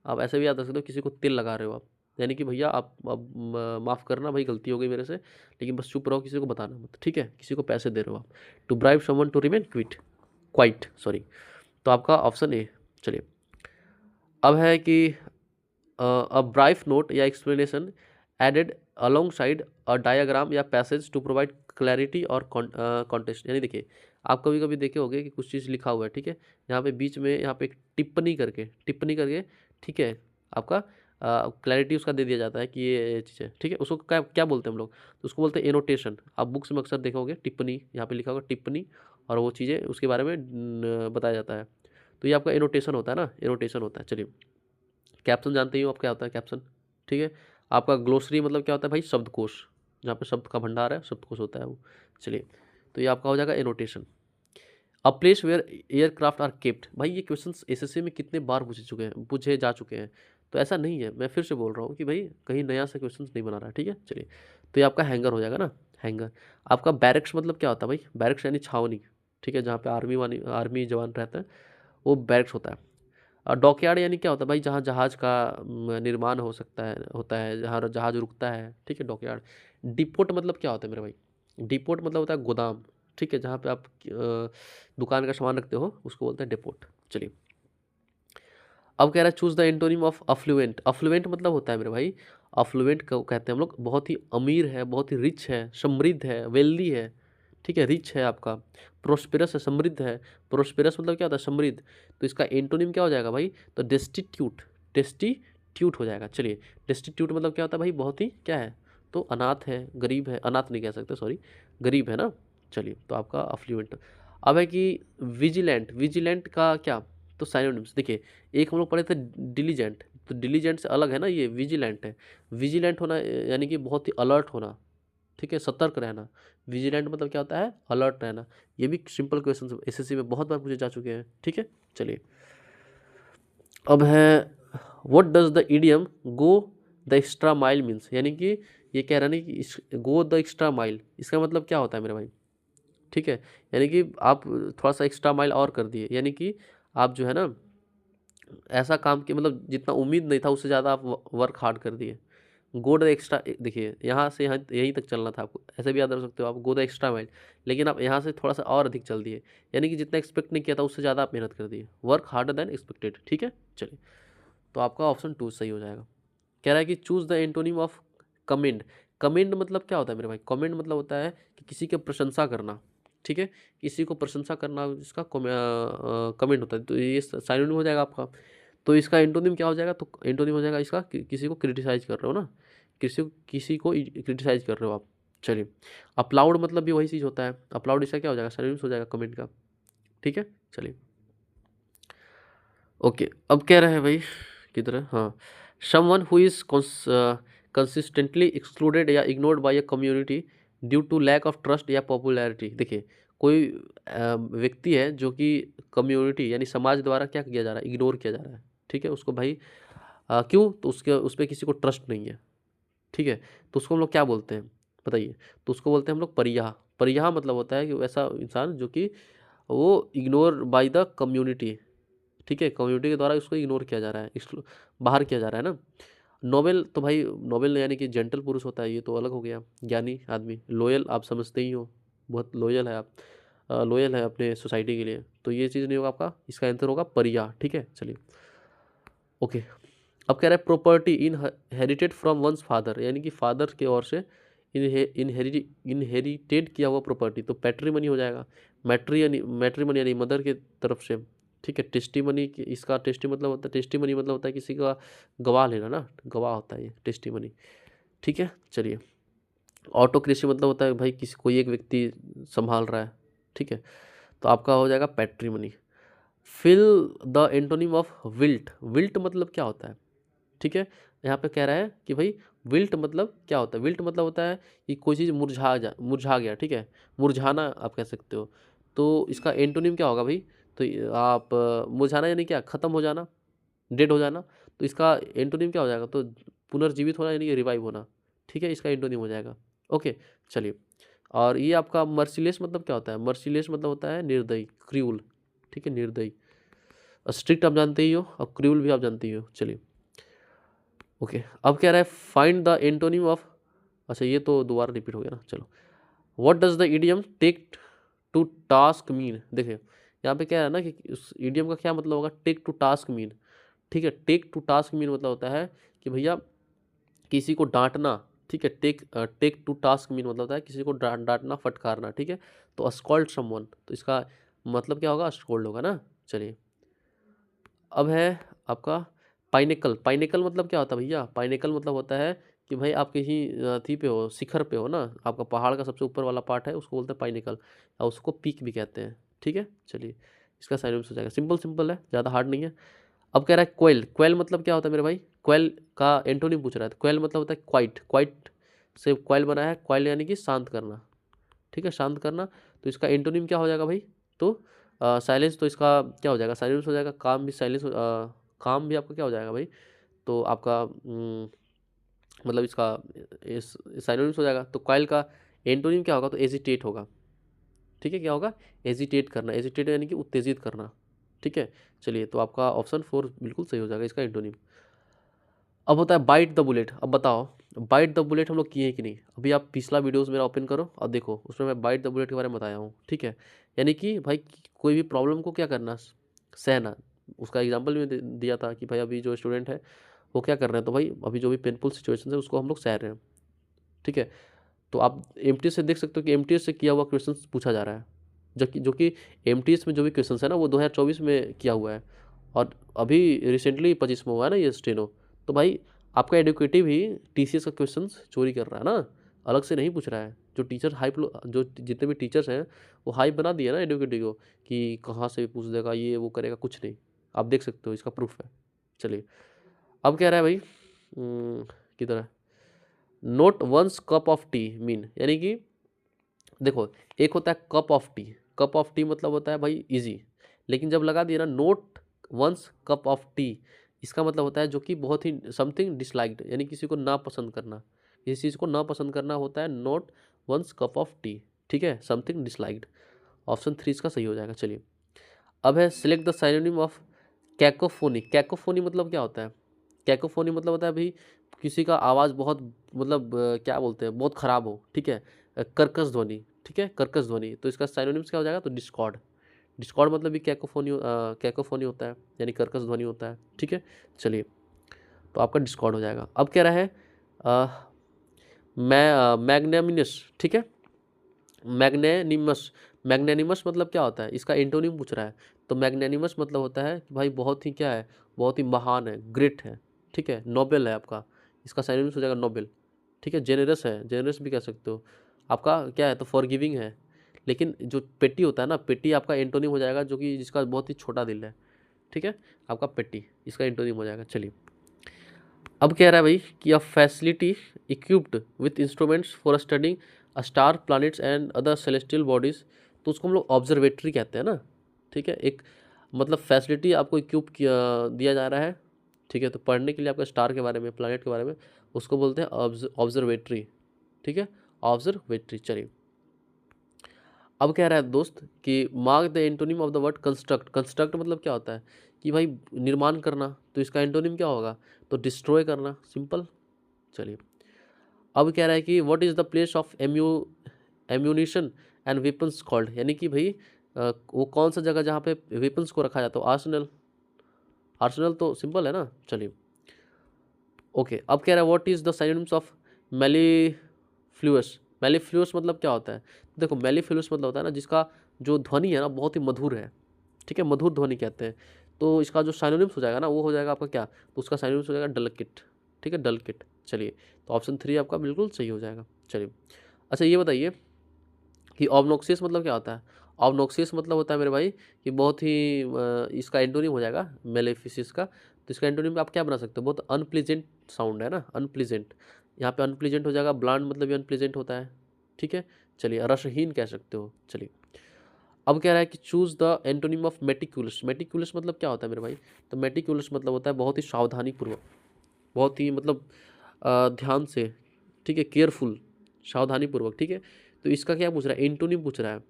आप ऐसे भी याद रख सकते हो, किसी को तिल लगा रहे हो आप, यानी कि भैया आप अब माफ़ करना भाई, गलती हो गई मेरे से, लेकिन बस चुप रहो, किसी को बताना मत, ठीक है। किसी को पैसे दे रहे हो आप। To bribe someone to remain quit, quite sorry. तो आपका ऑप्शन ए। चलिए, अब है कि अ ब्राइफ नोट या explanation added alongside a diagram या पैसेज टू प्रोवाइड क्लैरिटी और कॉन्टेस्ट, यानी देखिए, आप कभी कभी देखे होंगे कि कुछ चीज़ लिखा हुआ है, ठीक है। यहाँ पे बीच में यहाँ पे एक टिप्पणी करके, ठीक है, आपका क्लैरिटी उसका दे दिया जाता है कि ये चीज़ है, ठीक है। उसको क्या क्या बोलते हैं हम लोग? तो उसको बोलते हैं एनोटेशन। आप बुक्स में अक्सर देखोगे टिप्पणी, यहाँ पे लिखा होगा टिप्पणी, और वो चीज़ें उसके बारे में बताया जाता है। तो ये आपका एनोटेशन होता है ना, एनोटेशन होता है। चलिए, कैप्शन जानते ही हो आप क्या होता है कैप्शन, ठीक है। आपका ग्लोसरी मतलब क्या होता है भाई? शब्दकोश, जहाँ पे शब्द का भंडार है, शब्दकोश होता है वो। चलिए, तो ये आपका हो जाएगा annotation. A place where aircraft are kept, भाई ये क्वेश्चन एसएससी में कितने बार पूछे जा चुके हैं, तो ऐसा नहीं है, मैं फिर से बोल रहा हूँ कि भाई कहीं नया सा क्वेश्चन नहीं बना रहा है, ठीक है। चलिए, तो ये आपका हैंगर हो जाएगा ना, हैंगर। आपका बैरक्स मतलब क्या होता है भाई? बैरक्स यानी छावनी, ठीक है, जहाँ पे आर्मी जवान रहते हैं, वो बैरक्स होता है। डॉकयार्ड यानी क्या होता है भाई? जहाँ जहाज़ का निर्माण हो सकता है, होता है, जहाँ जहाज़ रुकता है, ठीक है, डॉकयार्ड। डिपोट मतलब क्या होता है मेरे भाई? डिपोट मतलब होता है गोदाम, ठीक है, जहाँ पे आप दुकान का सामान रखते हो, उसको बोलते हैं डिपोट। चलिए, अब कह रहा है choose the antonym of affluent. Affluent मतलब होता है मेरे भाई, अफ्लुएंट को कहते हैं हम लोग, बहुत ही अमीर है, बहुत ही रिच है, समृद्ध है, वेल्दी है, ठीक है, रिच है आपका। प्रोस्पेरस है, समृद्ध है। प्रोस्पेरस मतलब क्या होता है? समृद्ध। तो इसका एंटोनिम क्या हो जाएगा भाई? तो डेस्टिट्यूट, डेस्टिट्यूट हो जाएगा। चलिए, डेस्टिट्यूट मतलब क्या होता है भाई? बहुत ही क्या है? तो अनाथ है, गरीब है, अनाथ नहीं कह सकते, सॉरी, गरीब है ना। चलिए, तो आपका अफ्लुएंट। अब है कि विजिलेंट, विजिलेंट का क्या? तो साइनोनिम्स देखिए, एक हम लोग पढ़े थे डिलीजेंट, तो डिलीजेंट से अलग है ना, ये विजिलेंट है। विजिलेंट होना यानी कि बहुत ही अलर्ट होना, ठीक है, सतर्क रहना। विजिलेंट मतलब क्या होता है? अलर्ट रहना। ये भी सिंपल क्वेश्चन एसएससी में बहुत बार पूछे जा चुके हैं, ठीक है। चलिए, अब है what does the idiom go the extra mile means, यानी कि ये कह रहा नहीं कि गो द एक्स्ट्रा माइल, इसका मतलब क्या होता है मेरे भाई? ठीक है, यानी कि आप थोड़ा सा एक्स्ट्रा माइल और कर दिए, यानी कि आप जो है ना, ऐसा काम कि मतलब जितना उम्मीद नहीं था उससे ज़्यादा आप वर्क हार्ड कर दिए। गो द एक्स्ट्रा, देखिए यहाँ से यहाँ यहीं तक चलना था आपको, ऐसे भी याद रख सकते हो आप, गो द एक्स्ट्रा माइल, लेकिन आप यहाँ से थोड़ा सा और अधिक चल दिए, यानी कि जितना एक्सपेक्ट नहीं किया था उससे ज़्यादा आप मेहनत कर दिए, वर्क हार्डर देन एक्सपेक्टेड, ठीक है। चलिए, तो आपका ऑप्शन 2 सही हो जाएगा। कह रहा है कि choose the antonym of commend. Commend मतलब क्या होता है मेरे भाई? कमेंड मतलब होता है कि किसी की प्रशंसा करना, ठीक है, किसी को प्रशंसा करना, जिसका कमेंट होता है, तो ये साइनोनिम हो जाएगा आपका। तो इसका एंटोनिम क्या हो जाएगा? तो एंटोनिम हो जाएगा इसका किसी को क्रिटिसाइज कर रहे हो ना, किसी को क्रिटिसाइज कर रहे हो आप। चलिए, अपलाउड मतलब भी वही चीज़ होता है, अपलाउड इसका क्या हो जाएगा? साइनोनिम हो जाएगा कमेंट का, ठीक है। चलिए, ओके, अब कह रहे हैं भाई किधर है, हाँ, someone who is consistently excluded या ignored by a community due to lack of trust या पॉपुलैरिटी। देखिए, कोई व्यक्ति है जो कि कम्युनिटी यानी समाज द्वारा क्या किया जा रहा है? इग्नोर किया जा रहा है, ठीक है, उसको भाई क्यों? तो उसके उस पर किसी को ट्रस्ट नहीं है, ठीक है, तो उसको हम लोग क्या बोलते हैं बताइए? तो उसको बोलते हैं हम लोग परिहा। परिहा मतलब होता है कि वैसा इंसान जो कि वो इग्नोर बाय द कम्युनिटी, ठीक है, कम्युनिटी के द्वारा उसको इग्नोर किया जा रहा है, बाहर किया जा रहा है ना। नोबेल तो भाई, नोबेल यानी कि जेंटल पुरुष होता है, ये तो अलग हो गया, ज्ञानी आदमी। लोयल आप समझते ही हो, बहुत लोयल है आप, लोयल है अपने सोसाइटी के लिए, तो ये चीज़ नहीं होगा आपका, इसका आंसर होगा परिया, ठीक है। चलिए, ओके, अब कह रहा है property inherited from once father, यानी कि फादर की ओर से इनहेरिटेड किया हुआ प्रॉपर्टी, तो पैट्रीमनी हो जाएगा। मैट्रीमनी यानी मदर के तरफ से, ठीक है। टेस्टीमनी, इसका टेस्टी मतलब होता है, टेस्टीमनी मतलब होता है किसी का गवाह लेना ना, गवाह होता है ये टेस्टीमनी, ठीक है। चलिए, ऑटोक्रेसी मतलब होता है भाई किसी कोई एक व्यक्ति संभाल रहा है, ठीक है। तो आपका हो जाएगा patrimony. Fill the antonym of wilt. Wilt मतलब क्या होता है, ठीक है। यहाँ पे कह रहा है कि भाई विल्ट मतलब क्या होता है। विल्ट मतलब होता है कि कोई चीज़ मुरझा गया, ठीक है। मुरझाना आप कह सकते हो। तो इसका एंटोनिम क्या होगा भाई, तो आप मुरझाना यानी क्या, ख़त्म हो जाना, डेड हो जाना। तो इसका एंटोनिम क्या हो जाएगा, तो पुनर्जीवित होना यानी कि रिवाइव होना, ठीक है। इसका एंटोनिम हो जाएगा। ओके, चलिए। और ये आपका मर्सिलेस मतलब क्या होता है, मर्सिलेस मतलब होता है निर्दयी, क्रूल, ठीक है, निर्दयी। स्ट्रिक्ट आप जानते ही हो और क्रूल भी आप जानते ही हो। चलिए, ओके। अब कह रहा है फाइंड द एंटोनिम ऑफ, अच्छा ये तो दोबारा रिपीट हो गया ना, चलो। What does the idiom take to task mean. देखिए यहाँ पे क्या है ना कि उस इडियम का क्या मतलब होगा, टेक टू टास्क मीन, ठीक है। टेक टू टास्क मीन मतलब होता है कि भैया किसी को डांटना, ठीक है। टेक टू टास्क मीन मतलब होता है किसी को डांटना, फटकारना, ठीक है। तो स्कॉल्ड समवन, तो इसका मतलब क्या होगा, स्कॉल्ड होगा ना। चलिए, अब है आपका पाइनेकल। पाइनेकल मतलब क्या होता है भैया, पाइनेकल मतलब होता है कि भाई आप किसी अथी पे हो, शिखर पे हो ना, आपका पहाड़ का सबसे ऊपर वाला पार्ट है, उसको बोलते हैं पाइनेकल, और उसको पीक भी कहते हैं, ठीक है। चलिए, इसका साइनोनिम्स हो जाएगा। सिंपल सिंपल है, ज़्यादा हार्ड नहीं है। अब कह रहा है क्वेल। क्वेल मतलब क्या होता है मेरे भाई, क्वेल का एंटोनिम पूछ रहा है। तो क्वेल मतलब होता है क्वाइट, क्वाइट से क्वेल बना है, क्वेल यानी कि शांत करना, ठीक है, शांत करना। तो इसका एंटोनिम क्या हो जाएगा भाई, तो साइलेंस। तो इसका क्या हो जाएगा, साइलेंस हो जाएगा। काम भी साइलेंस, काम भी आपका क्या हो जाएगा भाई, तो आपका मतलब इसका इस साइनोनिम्स हो जाएगा। तो क्वाइल का एंटोनिम क्या होगा, तो एजिटेट होगा, ठीक है। क्या होगा, एजिटेट करना। एजिटेट यानी कि उत्तेजित करना, ठीक है। चलिए, तो आपका ऑप्शन 4 बिल्कुल सही हो जाएगा इसका एंटोनिम। अब होता है बाइट द बुलेट। अब बताओ, बाइट द बुलेट हम लोग किए हैं कि नहीं। अभी आप पिछला वीडियोस मेरा ओपन करो और देखो, उसमें मैं बाइट द बुलेट के बारे में बताया हूँ, ठीक है। यानी कि भाई कोई भी प्रॉब्लम को क्या करना, सहना। उसका एग्जाम्पल भी दिया था कि भाई अभी जो स्टूडेंट है वो क्या कर रहे हैं, तो भाई अभी जो भी पेनफुल सिचुएशन है उसको हम लोग सह रहे हैं, ठीक है। तो आप एमटीएस से देख सकते हो कि एमटीएस से किया हुआ क्वेश्चन पूछा जा रहा है, जो कि एमटीएस में जो भी क्वेश्चन है ना वो 2024 में किया हुआ है, और अभी रिसेंटली 25 में हुआ है ना ये स्टेनो। तो भाई आपका एडुकेटिव ही टीसीएस का क्वेश्चन चोरी कर रहा है ना, अलग से नहीं पूछ रहा है। जो टीचर हाइप, जो जितने भी टीचर्स हैं वो हाइप बना दिया ना एडुकेटिव को कि कहाँ से भी पूछ देगा, ये वो करेगा, कुछ नहीं। आप देख सकते हो, इसका प्रूफ है। चलिए, अब कह रहा है भाई किधर है, not one's cup of tea mean, यानी कि देखो एक होता है cup of tea. Cup of tea मतलब होता है भाई इजी, लेकिन जब लगा दिया ना not one's cup of tea, इसका मतलब होता है जो कि बहुत ही समथिंग डिसलाइक्ड, यानी किसी को ना पसंद करना, किसी चीज़ को ना पसंद करना होता है not one's cup of tea, ठीक है, समथिंग डिसलाइक्ड। ऑप्शन 3 इसका सही हो जाएगा। चलिए, अब है select the synonym of cacophony. Cacophony मतलब क्या होता है, कैकोफोनी मतलब होता है भाई किसी का आवाज़ बहुत, मतलब क्या बोलते हैं, बहुत ख़राब हो, ठीक है। कर्कश ध्वनि, ठीक है, कर्कश ध्वनि। तो इसका साइनोनिम्स क्या हो जाएगा, तो डिस्कॉर्ड। डिस्कॉर्ड मतलब भी कैकोफोनी होता है, यानी कर्कश ध्वनि होता है, ठीक है। चलिए, तो आपका डिस्कॉर्ड हो जाएगा। अब कह रहा है मैग्नेमिनस, ठीक है। मैग्नेनिमस, मैग्नेनिमस मतलब क्या होता है, इसका एंटोनिम पूछ रहा है। तो मैग्नेनिमस मतलब होता है कि भाई बहुत ही क्या है, बहुत ही महान है, ग्रेट है, ठीक है। नोबेल है आपका, इसका साइनोनिम्स हो जाएगा नोबेल, ठीक है। जेनरस है, जेनरस भी कह सकते हो। आपका क्या है, तो फॉरगिविंग है। लेकिन जो पेटी होता है ना, पेटी आपका एंटोनिम हो जाएगा, जो कि जिसका बहुत ही छोटा दिल है, ठीक है। आपका पेटी, इसका एंटोनिम हो जाएगा। चलिए, अब कह रहा है भाई कि a facility equipped with instruments for studying star planets and other celestial bodies, तो उसको हम लोग ऑब्जर्वेटरी कहते हैं ना, ठीक है। एक मतलब फैसिलिटी आपको इक्विप किया दिया जा रहा है, ठीक है, तो पढ़ने के लिए आपका स्टार के बारे में, प्लैनेट के बारे में, उसको बोलते हैं ऑब्जर्वेटरी, ठीक है, ऑब्जर्वेटरी। चलिए, अब कह रहा है दोस्त कि mark the antonym of the word construct. Construct मतलब क्या होता है कि भाई निर्माण करना, तो इसका एंटोनिम क्या होगा, तो डिस्ट्रॉय करना, सिंपल। चलिए, अब कह रहा है कि what is the place of ammunition and weapons called, यानी कि भाई वो कौन सा जगह जहाँ पे वेपन्स को रखा जाता है, तो आर्सेनल। आर्सेनल तो सिंपल है ना। चलिए, ओके, अब कह रहा है what is the synonyms of mellifluous. Mellifluous मतलब क्या होता है? देखो मेलिफ्लुअस मतलब होता है ना जिसका जो ध्वनि है ना बहुत ही मधुर है, ठीक है, मधुर ध्वनि कहते हैं। तो इसका जो साइनोनिम्स हो जाएगा ना वो हो जाएगा आपका क्या, तो उसका साइनोनिम्स हो जाएगा डलकिट, ठीक है, डलकिट। चलिए, तो ऑप्शन 3 आपका बिल्कुल सही हो जाएगा। चलिए, अच्छा ये बताइए कि ऑब्नॉक्सियस मतलब क्या होता है? ऑब्नॉक्सियस मतलब होता है मेरे भाई कि बहुत ही इसका एंटोनिम हो जाएगा मेलेफिसिस का। तो इसका एंटोनिम आप क्या बना सकते हो? बहुत अनप्लीजेंट साउंड है ना, अनप्लीजेंट। यहाँ पे अनप्लीजेंट हो जाएगा, ब्लांड मतलब भी अनप्लीजेंट होता है, ठीक है। चलिए, रसहीन कह सकते हो। चलिए, अब कह रहा है कि choose the antonym of meticulous. Meticulous मतलब क्या होता है मेरे भाई? तो मेटिकुलस मतलब होता है बहुत ही सावधानी पूर्वक, बहुत ही मतलब ध्यान से, ठीक है, केयरफुल, सावधानी पूर्वक, ठीक है। तो इसका क्या पूछ रहा है? एंटोनिम पूछ रहा है,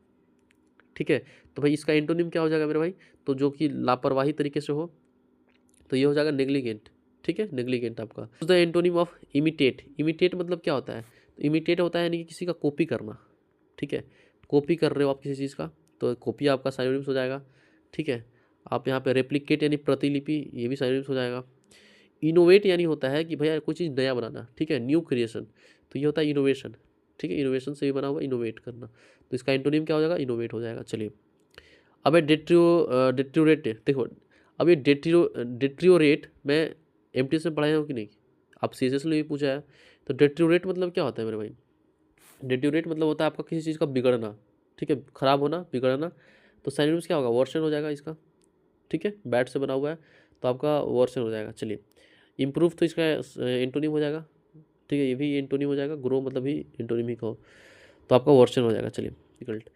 ठीक है। तो भाई इसका एंटोनिम क्या हो जाएगा मेरे भाई? तो जो कि लापरवाही तरीके से हो, तो ये हो जाएगा नेग्लिगेंट, ठीक है, नेग्लिगेंट आपका। The antonym of imitate. Imitate मतलब क्या होता है? तो इमिटेट होता है यानी कि किसी का कॉपी करना, ठीक है। कॉपी कर रहे हो आप किसी चीज़ का, तो कॉपी आपका साइनोनिम्स हो जाएगा, ठीक है। आप यहाँ पे रेप्लिकेट यानी प्रतिलिपि, ये भी साइनोनिम्स हो जाएगा। इनोवेट यानी होता है कि भैया कोई चीज़ नया बनाना, ठीक है, न्यू क्रिएशन, तो ये होता है इनोवेशन, ठीक है। इनोवेशन से भी बना हुआ इनोवेट करना, तो इसका एंटोनिम क्या हो जाएगा? इनोवेट हो जाएगा। चलिए, अब ये डेट्रियोरेट, देखो अब ये डेट्रियोरेट मैं एमटी से पढ़ाया हूँ कि नहीं, आप सीरियस में भी पूछा है। तो डेट्रियोरेट मतलब क्या होता है मेरे भाई? डेट्रियोरेट मतलब होता है आपका किसी चीज़ का बिगड़ना, ठीक है, खराब होना, बिगड़ना। तो सिनोनिम्स क्या होगा? वर्सन हो जाएगा इसका, ठीक है, बैट से बना हुआ है, तो आपका वर्सन हो जाएगा। चलिए, इम्प्रूव तो इसका एंटोनिम हो जाएगा, ठीक है, ये भी एंटोनिम हो जाएगा। ग्रो मतलब भी एंटोनिम ही कहो, तो आपका वर्सन हो जाएगा। चलिए, डिफिकल्ट।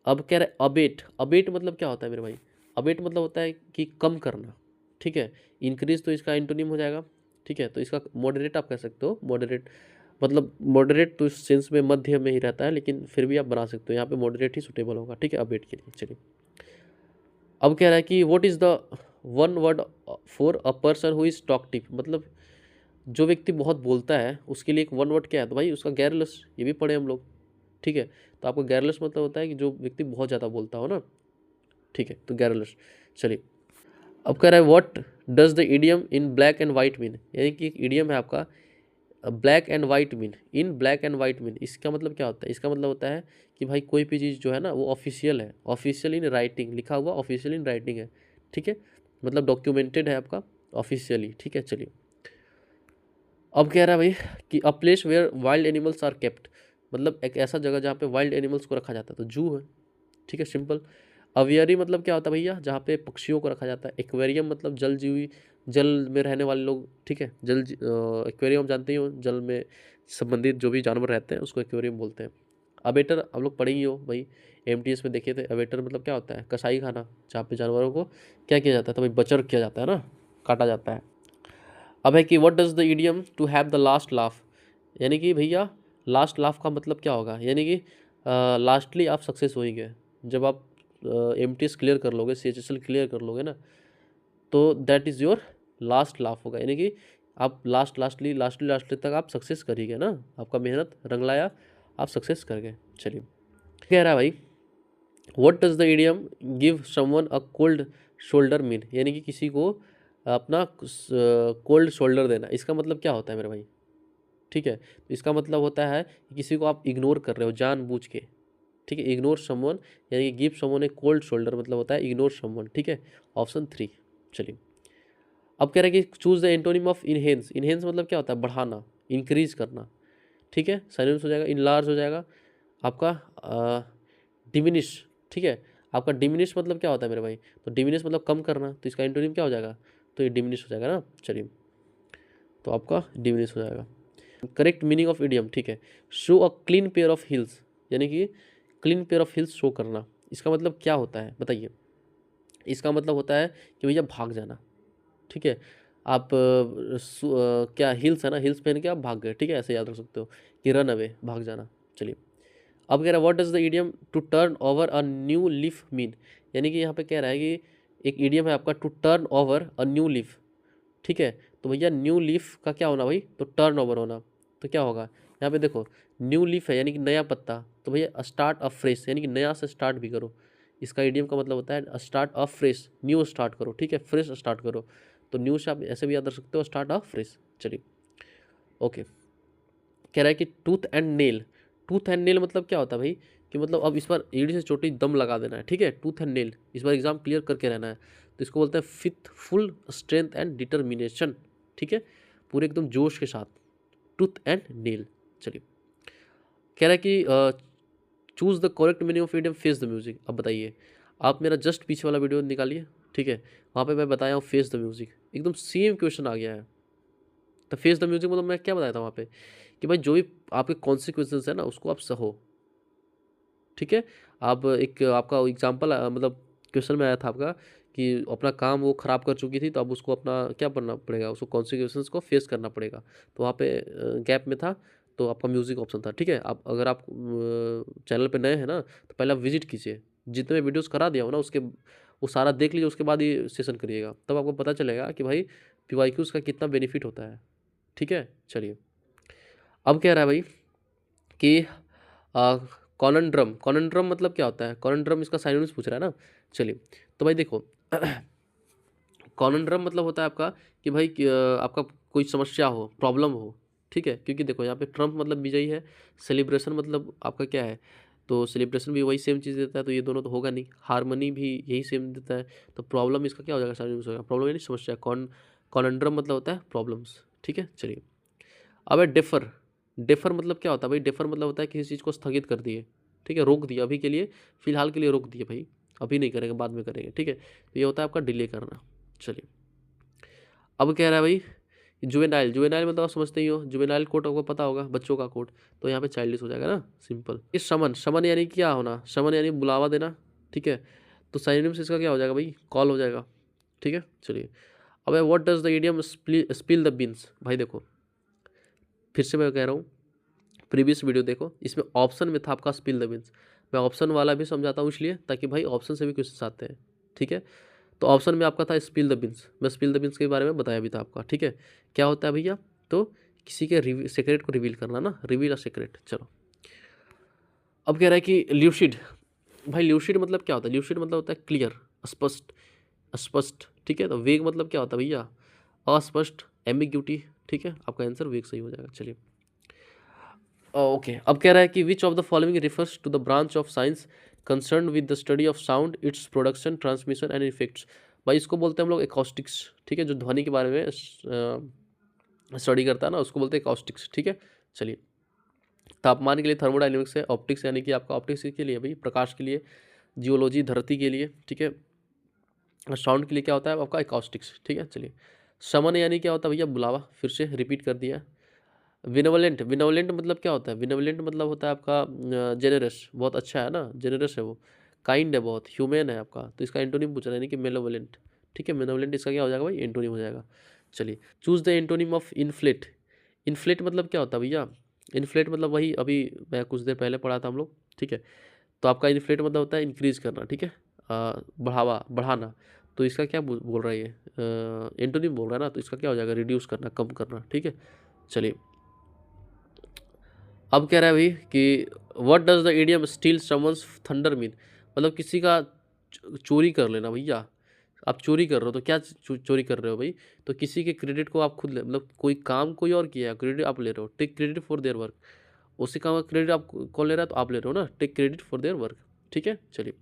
अब कह रहे अबेट। अबेट मतलब क्या होता है मेरे भाई? अबेट मतलब होता है कि कम करना, ठीक है। इंक्रीज तो इसका एंटोनिम हो जाएगा, ठीक है। तो इसका मॉडरेट आप कह सकते हो। मॉडरेट मतलब मॉडरेट तो इस सेंस में मध्य में ही रहता है, लेकिन फिर भी आप बना सकते हो, यहाँ पे मॉडरेट ही सुटेबल होगा, ठीक है, अबेट के लिए। चलिए, अब कह रहा है कि what is the one word for a person who is talkative. मतलब जो व्यक्ति बहुत बोलता है उसके लिए एक वन वर्ड क्या है? तो भाई उसका गैरलस, ये भी पढ़े हम लोग, ठीक है। तो आपको गैरलस मतलब होता है कि जो व्यक्ति बहुत ज़्यादा बोलता हो ना, ठीक है, तो गैरलस। चलिए, अब कह रहा है what does the idiom in black and white mean. यानी कि एक इडियम है आपका black and white mean, in black and white mean. इसका मतलब क्या होता है? इसका मतलब होता है कि भाई कोई भी चीज़ जो है ना वो ऑफिशियल है, ऑफिशियल इन राइटिंग, लिखा हुआ ऑफिशियल इन राइटिंग है, ठीक है, मतलब डॉक्यूमेंटेड है आपका ऑफिशियली, ठीक है। चलिए, अब कह रहा है भाई कि a place where wild animals are kept. मतलब एक ऐसा जगह जहाँ पे वाइल्ड एनिमल्स को रखा जाता है, तो जू है, ठीक है, सिंपल। अवियरी मतलब क्या होता है भैया? जहाँ पे पक्षियों को रखा जाता है। एक्वेरियम मतलब जल जीवी, जल में रहने वाले लोग, ठीक है, एक्वेरियम जानते ही हो, जल में संबंधित जो भी जानवर रहते हैं उसको एक्वेरियम बोलते हैं। अबेटर आप लोग पढ़े ही हो भाई, एमटीएस में देखे थे। अबेटर मतलब क्या होता है? कसाई खाना, जहाँ पे जानवरों को क्या किया जाता है? तो भाई बचर किया जाता है ना, काटा जाता है। अब है कि what does the idiom to have the last laugh. यानी कि भैया लास्ट लाफ का मतलब क्या होगा? यानी कि लास्टली आप सक्सेस होंगे जब आप एम क्लियर कर लोगे, CHSL क्लियर कर लोगे ना, तो that is your last laugh होगा। यानी कि आप लास्टली तक आप सक्सेस करिए ना, आपका मेहनत रंग लाया, आप सक्सेस कर गए। चलिए, कह रहा है भाई what does the idiom give someone a cold shoulder mean. यानी कि किसी को अपना कोल्ड शोल्डर देना, इसका मतलब क्या होता है मेरे भाई? ठीक है, तो इसका मतलब होता है कि किसी को आप इग्नोर कर रहे हो जानबूझ के, ठीक है। इग्नोर समवन यानी कि गिव समवन ए कोल्ड शोल्डर मतलब होता है इग्नोर समवन, ठीक है, ऑप्शन 3। चलिए, अब कह रहे हैं कि choose the antonym of enhance. Enhance मतलब क्या होता है? बढ़ाना, इंक्रीज करना, ठीक है। साइलेंस हो जाएगा, इनलार्ज हो जाएगा आपका, डिमिनिश, ठीक है। आपका डिमिनिश मतलब क्या होता है मेरे भाई? तो डिमिनिश मतलब कम करना, तो इसका एंटोनिम क्या हो जाएगा? तो ये डिमिनिश हो जाएगा ना। चलिए, तो आपका डिमिनिश हो जाएगा। करेक्ट मीनिंग ऑफ इडियम, ठीक है, show a clean pair of hills. यानी कि clean pair of hills show करना, इसका मतलब क्या होता है बताइए? इसका मतलब होता है कि भैया भाग जाना, ठीक है। आप क्या हिल्स है ना, हिल्स पहन के आप भाग गए, ठीक है, ऐसे याद रख सकते हो कि रन अवे, भाग जाना। चलिए, अब कह रहा है what does the idiom to turn over a new leaf mean. यानी कि यहाँ पे कह रहा है कि एक इडियम है आपका to turn over a new leaf, ठीक है। तो भैया न्यू लीफ का क्या होना भाई? तो टर्न ओवर होना, तो क्या होगा यहाँ पे? देखो न्यू लीफ है यानी कि नया पत्ता, तो भैया स्टार्ट अ फ्रेश यानी कि नया से स्टार्ट भी करो। इसका इडियम का मतलब होता है start a fresh, new start करो, ठीक है, फ्रेश स्टार्ट करो। तो न्यू से आप ऐसे भी याद रख सकते हो, स्टार्ट अ फ्रेश। चलिए ओके। कह रहा है कि tooth and nail. Tooth and nail मतलब क्या होता है भाई, कि मतलब अब इस बार एड़ी से चोटी दम लगा देना है, ठीक है। टूथ एंड नेल, इस बार एग्जाम क्लियर करके रहना है, तो इसको बोलते हैं फिथ फुल स्ट्रेंथ एंड डिटर्मिनेशन, ठीक है, पूरे एकदम जोश के साथ, टूथ एंड नेल। चलिए कह रहा है कि choose the correct meaning of idiom face the music. अब बताइए, आप मेरा जस्ट पीछे वाला वीडियो निकालिए, ठीक है, वहाँ पे मैं बताया हूँ फेस द म्यूजिक, एकदम सेम क्वेश्चन आ गया है। तो फेस द म्यूजिक मतलब मैं क्या बताया था वहाँ पे, कि भाई जो भी आपके कॉन्सिक्वेंसेस है ना उसको आप सहो, ठीक है। आप एक आपका एग्जाम्पल मतलब क्वेश्चन में आया था आपका कि अपना काम वो ख़राब कर चुकी थी, तो अब उसको अपना क्या करना पड़ेगा, उसको कॉन्सिक्वेंसेस को फेस करना पड़ेगा, तो वहाँ पे गैप में था, तो आपका म्यूज़िक ऑप्शन था, ठीक है। आप अगर आप चैनल पे नए हैं ना, तो पहले आप विजिट कीजिए, जितने वीडियोस करा दिया हो ना उसके वो सारा देख लीजिए, उसके बाद ही सेशन करिएगा, तब आपको पता चलेगा कि भाई पीवाईक्यूज़ का कितना बेनिफिट होता है, ठीक है। चलिए अब कह रहा है भाई कि कॉनन्ड्रम। कॉनन्ड्रम मतलब क्या होता है, कॉनन्ड्रम इसका साइनोनिम्स पूछ रहा है ना। चलिए तो भाई देखो कॉनन्ड्रम मतलब होता है आपका कि भाई आपका कोई समस्या हो, प्रॉब्लम हो, ठीक है, क्योंकि देखो यहाँ पे ट्रम्प मतलब विजयी है, सेलिब्रेशन मतलब आपका क्या है, तो सेलिब्रेशन भी वही सेम चीज़ देता है, तो ये दोनों तो होगा नहीं, हारमोनी भी यही सेम देता है, तो प्रॉब्लम इसका क्या हो जाएगा, साइनोनिम्स हो जाएगा, प्रॉब्लम यानी समस्या। कॉनन्ड्रम मतलब होता है प्रॉब्लम्स, ठीक है। चलिए अब है डेफर। डेफर मतलब क्या होता है भाई, डेफर मतलब होता है किसी चीज़ को स्थगित कर दिए, ठीक है, रोक दिया, अभी के लिए फिलहाल के लिए रोक दिए भाई, अभी नहीं करेंगे बाद में करेंगे, ठीक है, तो ये होता है आपका डिले करना। चलिए अब कह रहा है भाई जुवेनाइल। जुवेनाइल मतलब आप समझते ही हो, जुवेनाइल कोड आपको पता होगा, बच्चों का कोड, तो यहाँ पे चाइल्डिश हो जाएगा ना, सिंपल। इस समन, समन यानी क्या होना, समन यानी बुलावा देना, ठीक है, तो साइनोनिम्स इसका क्या हो जाएगा भाई, कॉल हो जाएगा, ठीक है। चलिए अब what does the idiom spill the beans. भाई देखो फिर से मैं कह रहा हूँ, प्रीवियस वीडियो देखो, इसमें ऑप्शन में था आपका स्पिल द बीन्स, मैं ऑप्शन वाला भी समझाता हूँ इसलिए ताकि भाई ऑप्शन से भी क्वेश्चन आते हैं, ठीक है। तो ऑप्शन में आपका था स्पिल द बीन्स, मैं स्पिल द बीन्स के बारे में बताया भी था आपका, ठीक है। क्या होता है भैया, तो किसी के सीक्रेट को रिवील करना ना, रिवील अ सीक्रेट। चलो अब कह रहा है कि ल्यूसिड। भाई ल्यूसिड मतलब क्या होता है, ल्यूसिड मतलब होता है क्लियर, स्पष्ट, स्पष्ट, ठीक है। तो वेग मतलब क्या होता है भैया, अस्पष्ट, एम्बिग्यूटी, ठीक है, आपका आंसर वेग सही हो जाएगा। चलिए ओके अब कह रहा है कि which of the following refers to the branch of science concern with the study of sound, its production, transmission and effects. भाई इसको बोलते हैं हम लोग एकॉस्टिक्स, ठीक है, जो ध्वनि के बारे में स्टडी करता है ना उसको बोलते हैं एकॉस्टिक्स, ठीक है। चलिए तापमान के लिए थर्मोडाइनमिक्स है, ऑप्टिक्स यानी कि आपका ऑप्टिक्स के लिए भाई प्रकाश के लिए, जियोलॉजी धरती के लिए, ठीक है, और साउंड के लिए क्या होता है आपका एकॉस्टिक्स, ठीक है। चलिए शमन यानी क्या होता है भैया, बुलावा, फिर से रिपीट कर दिया। विनोवलेंट, विनोवलेंट मतलब क्या होता है, विनोवलेंट मतलब होता है आपका जेनरस, बहुत अच्छा है ना, जेनरस है वो, काइंड है, बहुत ह्यूमन है आपका, तो इसका एंटोनिम पूछ रहा है, यानी कि मेलोवलेंट, ठीक है। मेलोवलेंट इसका क्या हो जाएगा भाई, एंटोनिम हो जाएगा। चलिए choose the antonym of inflate. Inflate मतलब क्या होता है भैया, इन्फ्लेट मतलब वही अभी मैं कुछ देर पहले पढ़ा था हम लोग, ठीक है। तो आपका इन्फ्लेट मतलब होता है इंक्रीज करना, ठीक है, बढ़ावा, बढ़ाना, तो इसका क्या बोल रहा है ये, एंटोनिम बोल रहा है ना, तो इसका क्या हो जाएगा, रिड्यूस करना, कम करना, ठीक है। चलिए अब कह रहा है भाई कि what does the idiom steel someone's thunder mean, मतलब किसी का चोरी कर लेना भैया, आप चोरी कर रहे हो तो क्या चोरी कर रहे हो भाई, तो किसी के क्रेडिट को आप खुद ले, मतलब कोई काम कोई और किया है, क्रेडिट आप ले रहे हो, take credit for their work, उसी काम का क्रेडिट आप कौन ले रहा है, तो आप ले रहे हो ना, take credit for their work, ठीक है। चलिए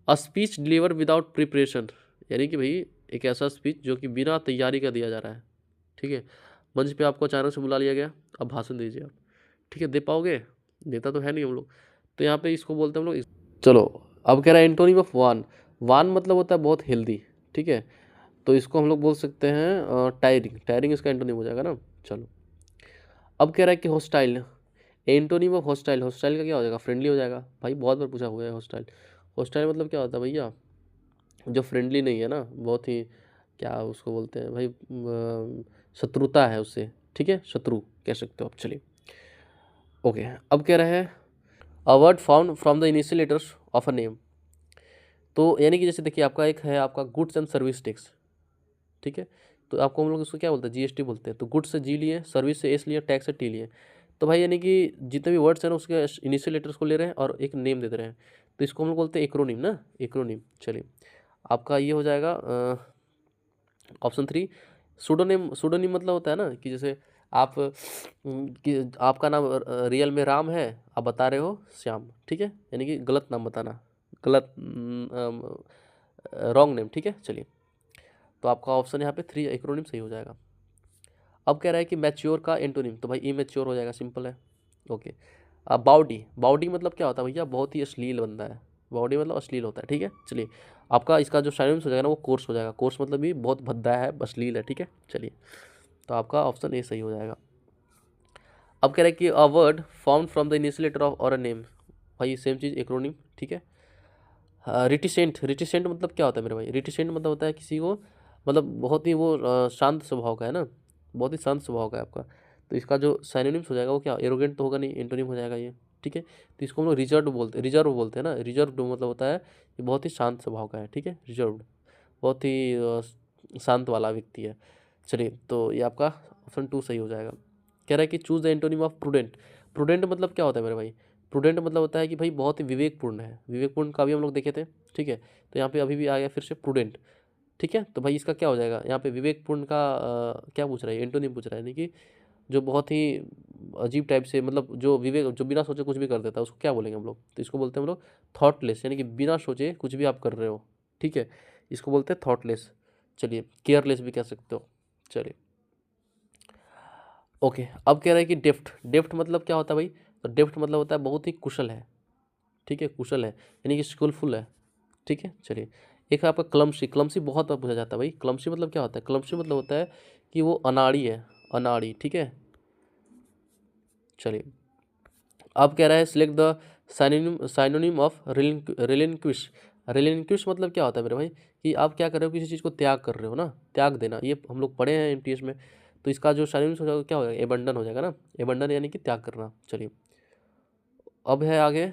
a speech deliver without preparation, यानी कि भाई एक ऐसा स्पीच जो कि बिना तैयारी का दिया जा रहा है, ठीक है, मंच पे आपको अचानक से बुला लिया गया, अब भाषण दीजिए आप, ठीक है, दे पाओगे, देता तो है नहीं हम लोग, तो यहाँ पे इसको बोलते हैं हम लोग। चलो अब कह रहा है एंटोनिम ऑफ वान। वान मतलब होता है बहुत हेल्दी, ठीक है, तो इसको हम लोग बोल सकते हैं टायरिंग, टायरिंग इसका एंटोनिम हो जाएगा ना। चलो अब कह रहा है कि hostile. Antonym of hostile, hostile का क्या हो जाएगा, फ्रेंडली हो जाएगा, भाई बहुत बार पूछा हुआ है हॉस्टाइल। हॉस्टाइल मतलब क्या होता है भैया, जो फ्रेंडली नहीं है ना, बहुत ही क्या उसको बोलते हैं भाई, शत्रुता है उससे, ठीक है, शत्रु कह सकते हो आप। चलिए ओके अब कह रहे हैं a word found from the initial letters of a name, तो यानी कि जैसे देखिए आपका एक है आपका गुड्स एंड सर्विस टैक्स, ठीक है, तो आपको हम लोग इसको क्या बोलते हैं, जीएसटी बोलते हैं, तो गुड्स से जी लिए, सर्विस से एस लिए, टैक्स से टी लिए, तो भाई यानी कि जितने भी वर्ड्स हैं ना उसके इनिशियल लेटर्स को ले रहे हैं और एक नेम दे दे रहे हैं, तो इसको हम लोग बोलते हैं एक्रोनिम ना, एक्रोनिम। चलिए आपका ये हो जाएगा ऑप्शन 3 सूडोनिम मतलब होता है ना कि जैसे आप कि आपका नाम रियल में राम है, आप बता रहे हो श्याम, ठीक है, यानी कि गलत नाम बताना, गलत रॉन्ग नेम, ठीक है। चलिए, तो आपका ऑप्शन यहाँ पे 3 एक्रोनिम सही हो जाएगा। अब कह रहा है कि मैच्योर का एंटोनिम, तो भाई इमेच्योर हो जाएगा, सिंपल है। ओके। अब बाउडी, बाउडी मतलब क्या होता है भैया, बहुत ही अश्लील बंदा है, बाउडी मतलब अश्लील होता है, ठीक है। चलिए, आपका इसका जो साइनोनिम्स हो जाएगा ना वो कोर्स हो जाएगा, कोर्स मतलब भी बहुत भद्दा है, अश्लील है, ठीक है। चलिए, तो आपका ऑप्शन ए सही हो जाएगा। अब कह रहा है कि a word form from the initial letter of और अ नेम, भाई सेम चीज़ एक्रोनिम, ठीक है। रिटिसेंट, रिटिसेंट मतलब क्या होता है मेरे भाई, रिटिसेंट मतलब होता है किसी को, मतलब बहुत ही वो शांत स्वभाव का है ना, बहुत ही शांत स्वभाव का है आपका। तो इसका जो साइनोनिम्स हो जाएगा वो क्या, एरोगेंट तो होगा नहीं, एंटोनिम हो जाएगा ये, ठीक है। तो इसको हम लोग रिजर्व बोलते हैं ना, रिजर्व मतलब होता है कि बहुत ही शांत स्वभाव का है, ठीक है, रिजर्व, बहुत ही शांत वाला व्यक्ति है। चलिए, तो ये आपका ऑप्शन 2 सही हो जाएगा। कह रहा है कि choose the antonym of prudent, prudent मतलब क्या होता है मेरे भाई, प्रूडेंट मतलब होता है कि भाई बहुत ही विवेकपूर्ण है, विवेकपूर्ण का भी हम लोग देखे थे, ठीक है। तो यहाँ पे अभी भी आ गया फिर से प्रूडेंट, ठीक है। तो भाई इसका क्या हो जाएगा, यहाँ पे विवेकपूर्ण का क्या पूछ रहा है, एंटोनिम पूछ रहा है, यानी कि जो बहुत ही अजीब टाइप से, मतलब जो विवेक, जो बिना सोचे कुछ भी कर देता है, उसको क्या बोलेंगे हम लोग, तो इसको बोलते हैं हम लोग थॉटलेस, यानी कि बिना सोचे कुछ भी आप कर रहे हो, ठीक है, इसको बोलते हैं थॉटलेस। चलिए, केयरलेस भी कह सकते हो। चलिए, ओके। अब कह रहा है कि डेफ्ट, डेफ्ट मतलब क्या होता है भाई, तो डेफ्ट मतलब होता है बहुत ही कुशल है, ठीक है, कुशल है, यानी कि स्किलफुल है, ठीक है। चलिए, एक है आपका क्लमसी, क्लमसी बहुत बार पूछा जाता है भाई, क्लमसी मतलब क्या होता है, क्लमसी मतलब होता है कि वो अनाड़ी है, अनाड़ी, ठीक है। चलिए, अब कह रहा है select the synonym of relinquish, relinquish मतलब क्या होता है मेरे भाई, कि आप क्या कर रहे हो, किसी चीज़ को त्याग कर रहे हो ना, त्याग देना, ये हम लोग पढ़े हैं एमटीएस में। तो इसका जो साइनोनिम्स हो जाएगा क्या हो जाएगा, एबंडन हो जाएगा ना, एबंडन यानी कि त्याग करना। चलिए, अब है आगे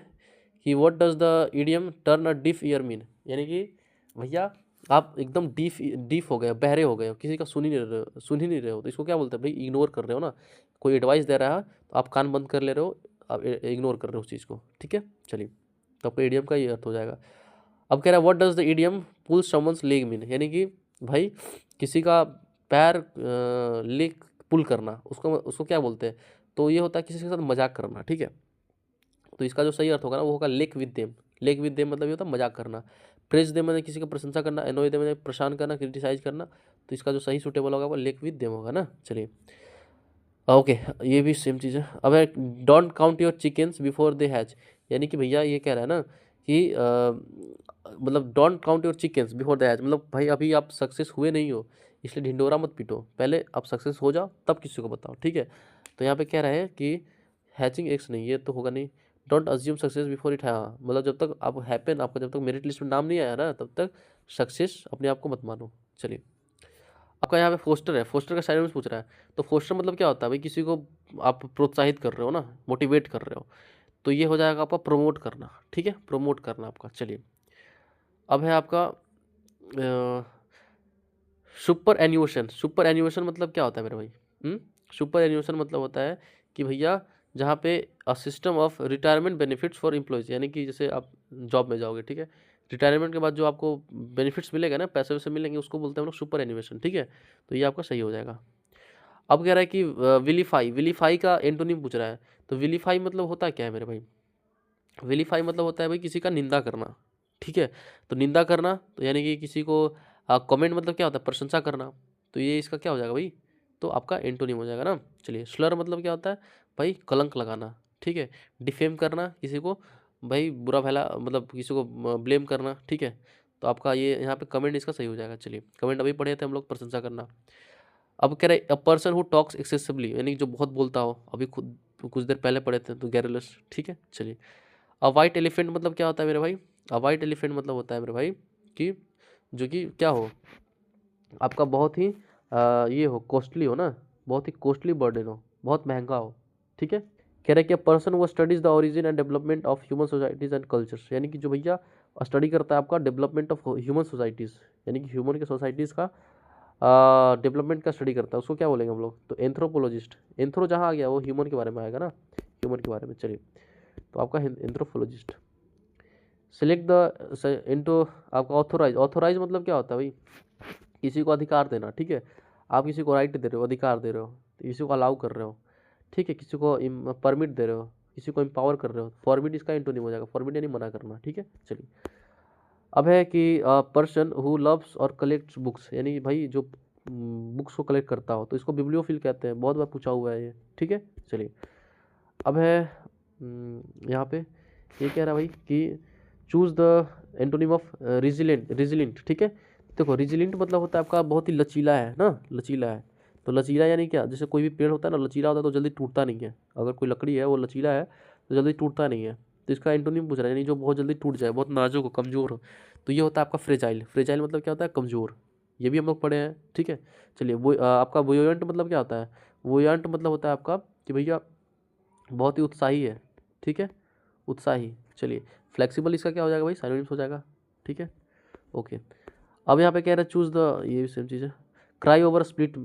कि what does the idiom turn a diff year mean, यानी कि भैया आप एकदम डीफ हो गए हो, बहरे हो गए हो, किसी का सुन ही नहीं रहे हो, तो इसको क्या बोलते हैं भाई, इग्नोर कर रहे हो ना, कोई एडवाइस दे रहा है तो आप कान बंद कर ले रहे हो, आप इग्नोर कर रहे हो उस चीज़ को, ठीक है। चलिए, तो आपका इडियम का ये अर्थ हो जाएगा। अब कह रहा है what does the idiom pull someone's leg mean, यानी कि भाई किसी का पैर लेग पुल करना, उसको उसको क्या बोलते हैं, तो ये होता है किसी के साथ मजाक करना, ठीक है। तो इसका जो सही अर्थ होगा ना वो होगा lake with them, lake with them मतलब ये होता है मजाक करना। प्रेज देम मतलब किसी का प्रशंसा करना, एनोय देम मतलब परेशान करना, क्रिटिसाइज करना। तो इसका जो सही सूटेबल होगा वो लेक विद देम होगा ना। चलिए, ओके, ये भी सेम चीज़ है। अब है don't count your chickens before they hatch, यानी कि भैया ये कह रहा है ना कि मतलब don't count your chickens before the hatch, मतलब भाई अभी आप सक्सेस हुए नहीं हो, इसलिए ढिंडोरा मत पीटो, पहले आप सक्सेस हो जाओ तब किसी को बताओ, ठीक है। तो यहाँ पे कह रहे हैं कि हैचिंग एग्स नहीं, ये तो होगा नहीं। Don't assume success before it, हाँ मतलब जब तक आप हैपन, आपका जब तक मेरिट लिस्ट में नाम नहीं आया ना तब तक सक्सेस अपने आप को मत मानो। चलिए, आपका यहाँ पे फोस्टर है, फोस्टर का साइड में पूछ रहा है, तो फोस्टर मतलब क्या होता है भाई, किसी को आप प्रोत्साहित कर रहे हो ना, मोटिवेट कर रहे हो, तो ये हो जाएगा आपका प्रमोट करना, ठीक है, प्रमोट करना आपका। चलिए, अब है आपका सुपर एन्यूएशन, सुपर एन्यूएशन मतलब क्या होता है मेरे भाई, सुपर एन्यूएशन मतलब होता है कि भैया जहाँ पे a system of retirement benefits for employees, यानी कि जैसे आप जॉब में जाओगे, ठीक है, रिटायरमेंट के बाद जो आपको बेनिफिट्स मिलेगा ना, पैसे वैसे मिलेंगे, उसको बोलते हैं हम लोग सुपर एन्यूएशन, ठीक है। तो ये आपका सही हो जाएगा। अब कह रहा है कि विलीफाई, विलीफाई का एंटोनिम पूछ रहा है, तो विलीफाई मतलब होता क्या है मेरे भाई, विलीफाई मतलब होता है भाई किसी का निंदा करना, ठीक है। तो निंदा करना तो यानी कि किसी को कमेंट मतलब क्या होता है, प्रशंसा करना, तो ये इसका क्या हो जाएगा भाई, तो आपका एंटोनिम हो जाएगा ना। चलिए, स्लर मतलब क्या होता है भाई, कलंक लगाना, ठीक है। डिफेम करना किसी को, भाई बुरा भला मतलब किसी को ब्लेम करना, ठीक है। तो आपका ये यहाँ पे कमेंट इसका सही हो जाएगा। चलिए, कमेंट अभी पढ़े थे हम लोग, प्रशंसा करना। अब कह रहे अ पर्सन हु टॉक्स एक्सेसिवली, यानी जो बहुत बोलता हो, अभी खुद कुछ देर पहले पढ़े थे, तो गैरुलस, ठीक है। चलिए, अ वाइट एलिफेंट मतलब क्या होता है मेरे भाई, अ वाइट एलिफेंट मतलब होता है मेरे भाई कि जो कि क्या हो, आपका बहुत ही ये हो, कॉस्टली हो ना, बहुत ही कॉस्टली बर्डन हो, बहुत महंगा हो, ठीक है। कह रहे कि पर्सन वो studies the origin and development of human societies and cultures, यानी कि जो भैया स्टडी करता है आपका डेवलपमेंट ऑफ ह्यूमन सोसाइटीज़, यानी कि ह्यूमन के सोसाइटीज़ का डेवलपमेंट का स्टडी करता है, उसको क्या बोलेंगे हम लोग, तो एंथ्रोपोलॉजिस्ट। एंथ्रो जहाँ आ गया वो ह्यूमन के बारे में आएगा ना, ह्यूमन के बारे में। चलिए, तो आपका एंथ्रोपोलॉजिस्ट। सिलेक्ट द इनटू आपका ऑथोराइज, ऑथोराइज मतलब क्या होता है भाई, किसी को अधिकार देना, ठीक है। आप किसी को राइट दे रहे हो, अधिकार दे रहे हो, किसी को अलाउ कर रहे हो, ठीक है, किसी को परमिट दे रहे हो, किसी को एम्पावर कर रहे हो। फॉरबिड इसका एंटोनिम हो जाएगा, फॉरबिड यानी मना करना, ठीक है। चलिए अब है कि पर्सन हु लव्स और कलेक्ट्स बुक्स, यानी भाई जो बुक्स को कलेक्ट करता हो, तो इसको बिब्लियोफिल कहते हैं, बहुत बार पूछा हुआ है ये, ठीक है। चलिए अब है यहाँ पे ये कह रहा है भाई कि choose the antonym of resilient, resilient, ठीक है। देखो रिजिलेंट मतलब होता है आपका बहुत ही लचीला है ना, लचीला है। तो लचीला यानी क्या, जैसे कोई भी पेड़ होता है ना, लचीला होता है तो जल्दी टूटता नहीं है। अगर कोई लकड़ी है वो लचीला है तो जल्दी टूटता नहीं है, तो इसका एंटोनिम पूछ रहा है, यानी जो बहुत जल्दी टूट जाए, बहुत नाजुक हो, कमज़ोर हो। तो ये होता है आपका फ्रेजाइल। फ्रेजाइल मतलब क्या होता है, कमज़ोर। ये भी हम लोग पढ़े हैं, ठीक है। चलिए वो आपका बुयोयंट मतलब क्या होता है, बुयोयंट मतलब होता है आपका कि भैया बहुत ही उत्साही है, ठीक है, उत्साही। चलिए फ्लेक्सिबल इसका क्या हो जाएगा भाई, साइनोनिम्स हो जाएगा, ठीक है, ओके। अब यहाँ पे कह रहा है चूज़ द, ये भी सेम चीज़ है, क्राई ओवर स्प्लिट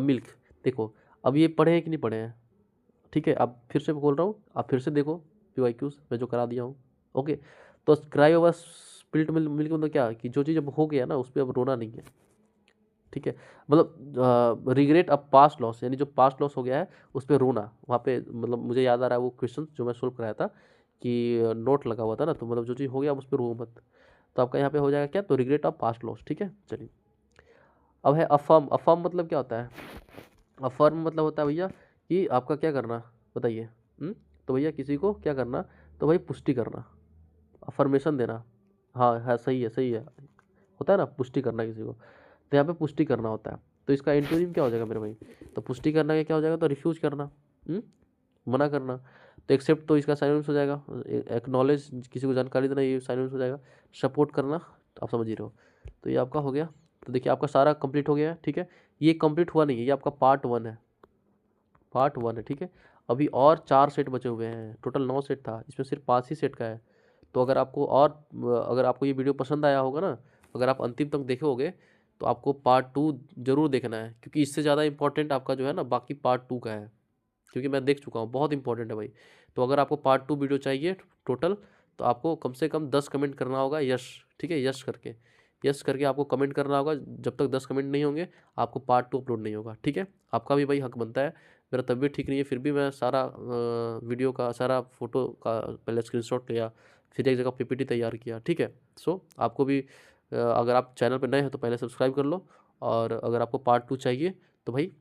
मिल्क। देखो अब ये पढ़े हैं कि नहीं पढ़े हैं, ठीक है। अब फिर से बोल रहा हूँ, आप फिर से देखो PYQs मैं जो करा दिया हूँ, ओके। तो क्राई ओवर स्प्लिट मिल्क मतलब क्या, कि जो चीज़ अब हो गया ना उस पर अब रोना नहीं है, ठीक है। मतलब रिग्रेट अ पास्ट लॉस, यानी जो पास्ट लॉस हो गया है उस पर रोना। वहाँ पे मतलब मुझे याद आ रहा है वो क्वेश्चन जो मैं सोल्व कराया था कि नोट लगा हुआ था ना, तो मतलब जो चीज़ हो गया उस पर रो मत। तो आपका यहाँ पे हो जाएगा क्या, तो रिग्रेट ऑफ पास्ट लॉस, ठीक है। चलिए अब है अफर्म। अफर्म मतलब क्या होता है, अफर्म मतलब होता है भैया कि आपका क्या करना, बताइए। तो भैया किसी को क्या करना, तो भाई पुष्टि करना, अफर्मेशन देना। हाँ है, सही है, सही है, होता है ना पुष्टि करना किसी को, तो यहाँ पे पुष्टि करना होता है। तो इसका एंटोनिम क्या हो जाएगा मेरे भाई, तो पुष्टि करना का क्या हो जाएगा, तो रिफ्यूज करना, मना करना। तो एक्सेप्ट तो इसका साइनोनिम्स हो जाएगा, एक्नॉलेज किसी को जानकारी देना, ये साइनोनिम्स हो जाएगा। सपोर्ट करना, आप समझ ही रहे हो। तो ये आपका हो गया। तो देखिए आपका सारा कंप्लीट हो गया है, ठीक है। ये कंप्लीट हुआ नहीं है, ये आपका पार्ट 1 है, पार्ट 1 है, ठीक है। अभी और 4 सेट बचे हुए हैं, टोटल 9 सेट था, इसमें सिर्फ 5 ही सेट का है। तो अगर आपको और अगर आपको ये वीडियो पसंद आया होगा ना, अगर आप अंतिम तक देखे होगे, तो आपको पार्ट 2 जरूर देखना है, क्योंकि इससे ज़्यादा इंपॉर्टेंट आपका जो है ना बाकी पार्ट 2 का है, क्योंकि मैं देख चुका हूँ, बहुत इंपॉर्टेंट है भाई। तो अगर आपको पार्ट 2 वीडियो चाहिए टोटल, तो आपको कम से कम 10 कमेंट करना होगा, यश, ठीक है, यश करके, यस करके आपको कमेंट करना होगा। जब तक 10 कमेंट नहीं होंगे आपको पार्ट 2 अपलोड नहीं होगा, ठीक है। आपका भी भाई हक बनता है। मेरा तबीयत ठीक नहीं है, फिर भी मैं सारा वीडियो का सारा फोटो का पहले स्क्रीनशॉट लिया, फिर एक जगह PPT तैयार किया, ठीक है। सो आपको भी अगर आप चैनल पर नए हैं तो पहले सब्सक्राइब कर लो, और अगर आपको पार्ट 2 चाहिए तो भाई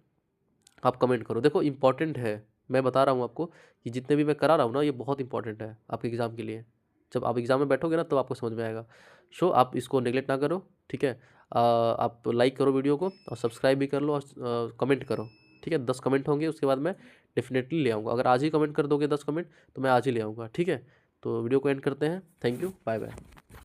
आप कमेंट करो। देखो इंपॉर्टेंट है, मैं बता रहा हूँ आपको कि जितने भी मैं करा रहा हूँ ना, ये बहुत इंपॉर्टेंट है आपके एग्ज़ाम के लिए। जब आप एग्ज़ाम में बैठोगे ना तो आपको समझ में आएगा। सो आप इसको नेगलेक्ट ना करो, ठीक है। आप लाइक करो वीडियो को, और सब्सक्राइब भी कर लो, और कमेंट करो, ठीक है। 10 कमेंट होंगे, उसके बाद मैं डेफिनेटली ले आऊँगा। अगर आज ही कमेंट कर दोगे 10 कमेंट तो मैं आज ही ले आऊँगा, ठीक है। तो वीडियो को एंड करते हैं, थैंक यू, बाय बाय।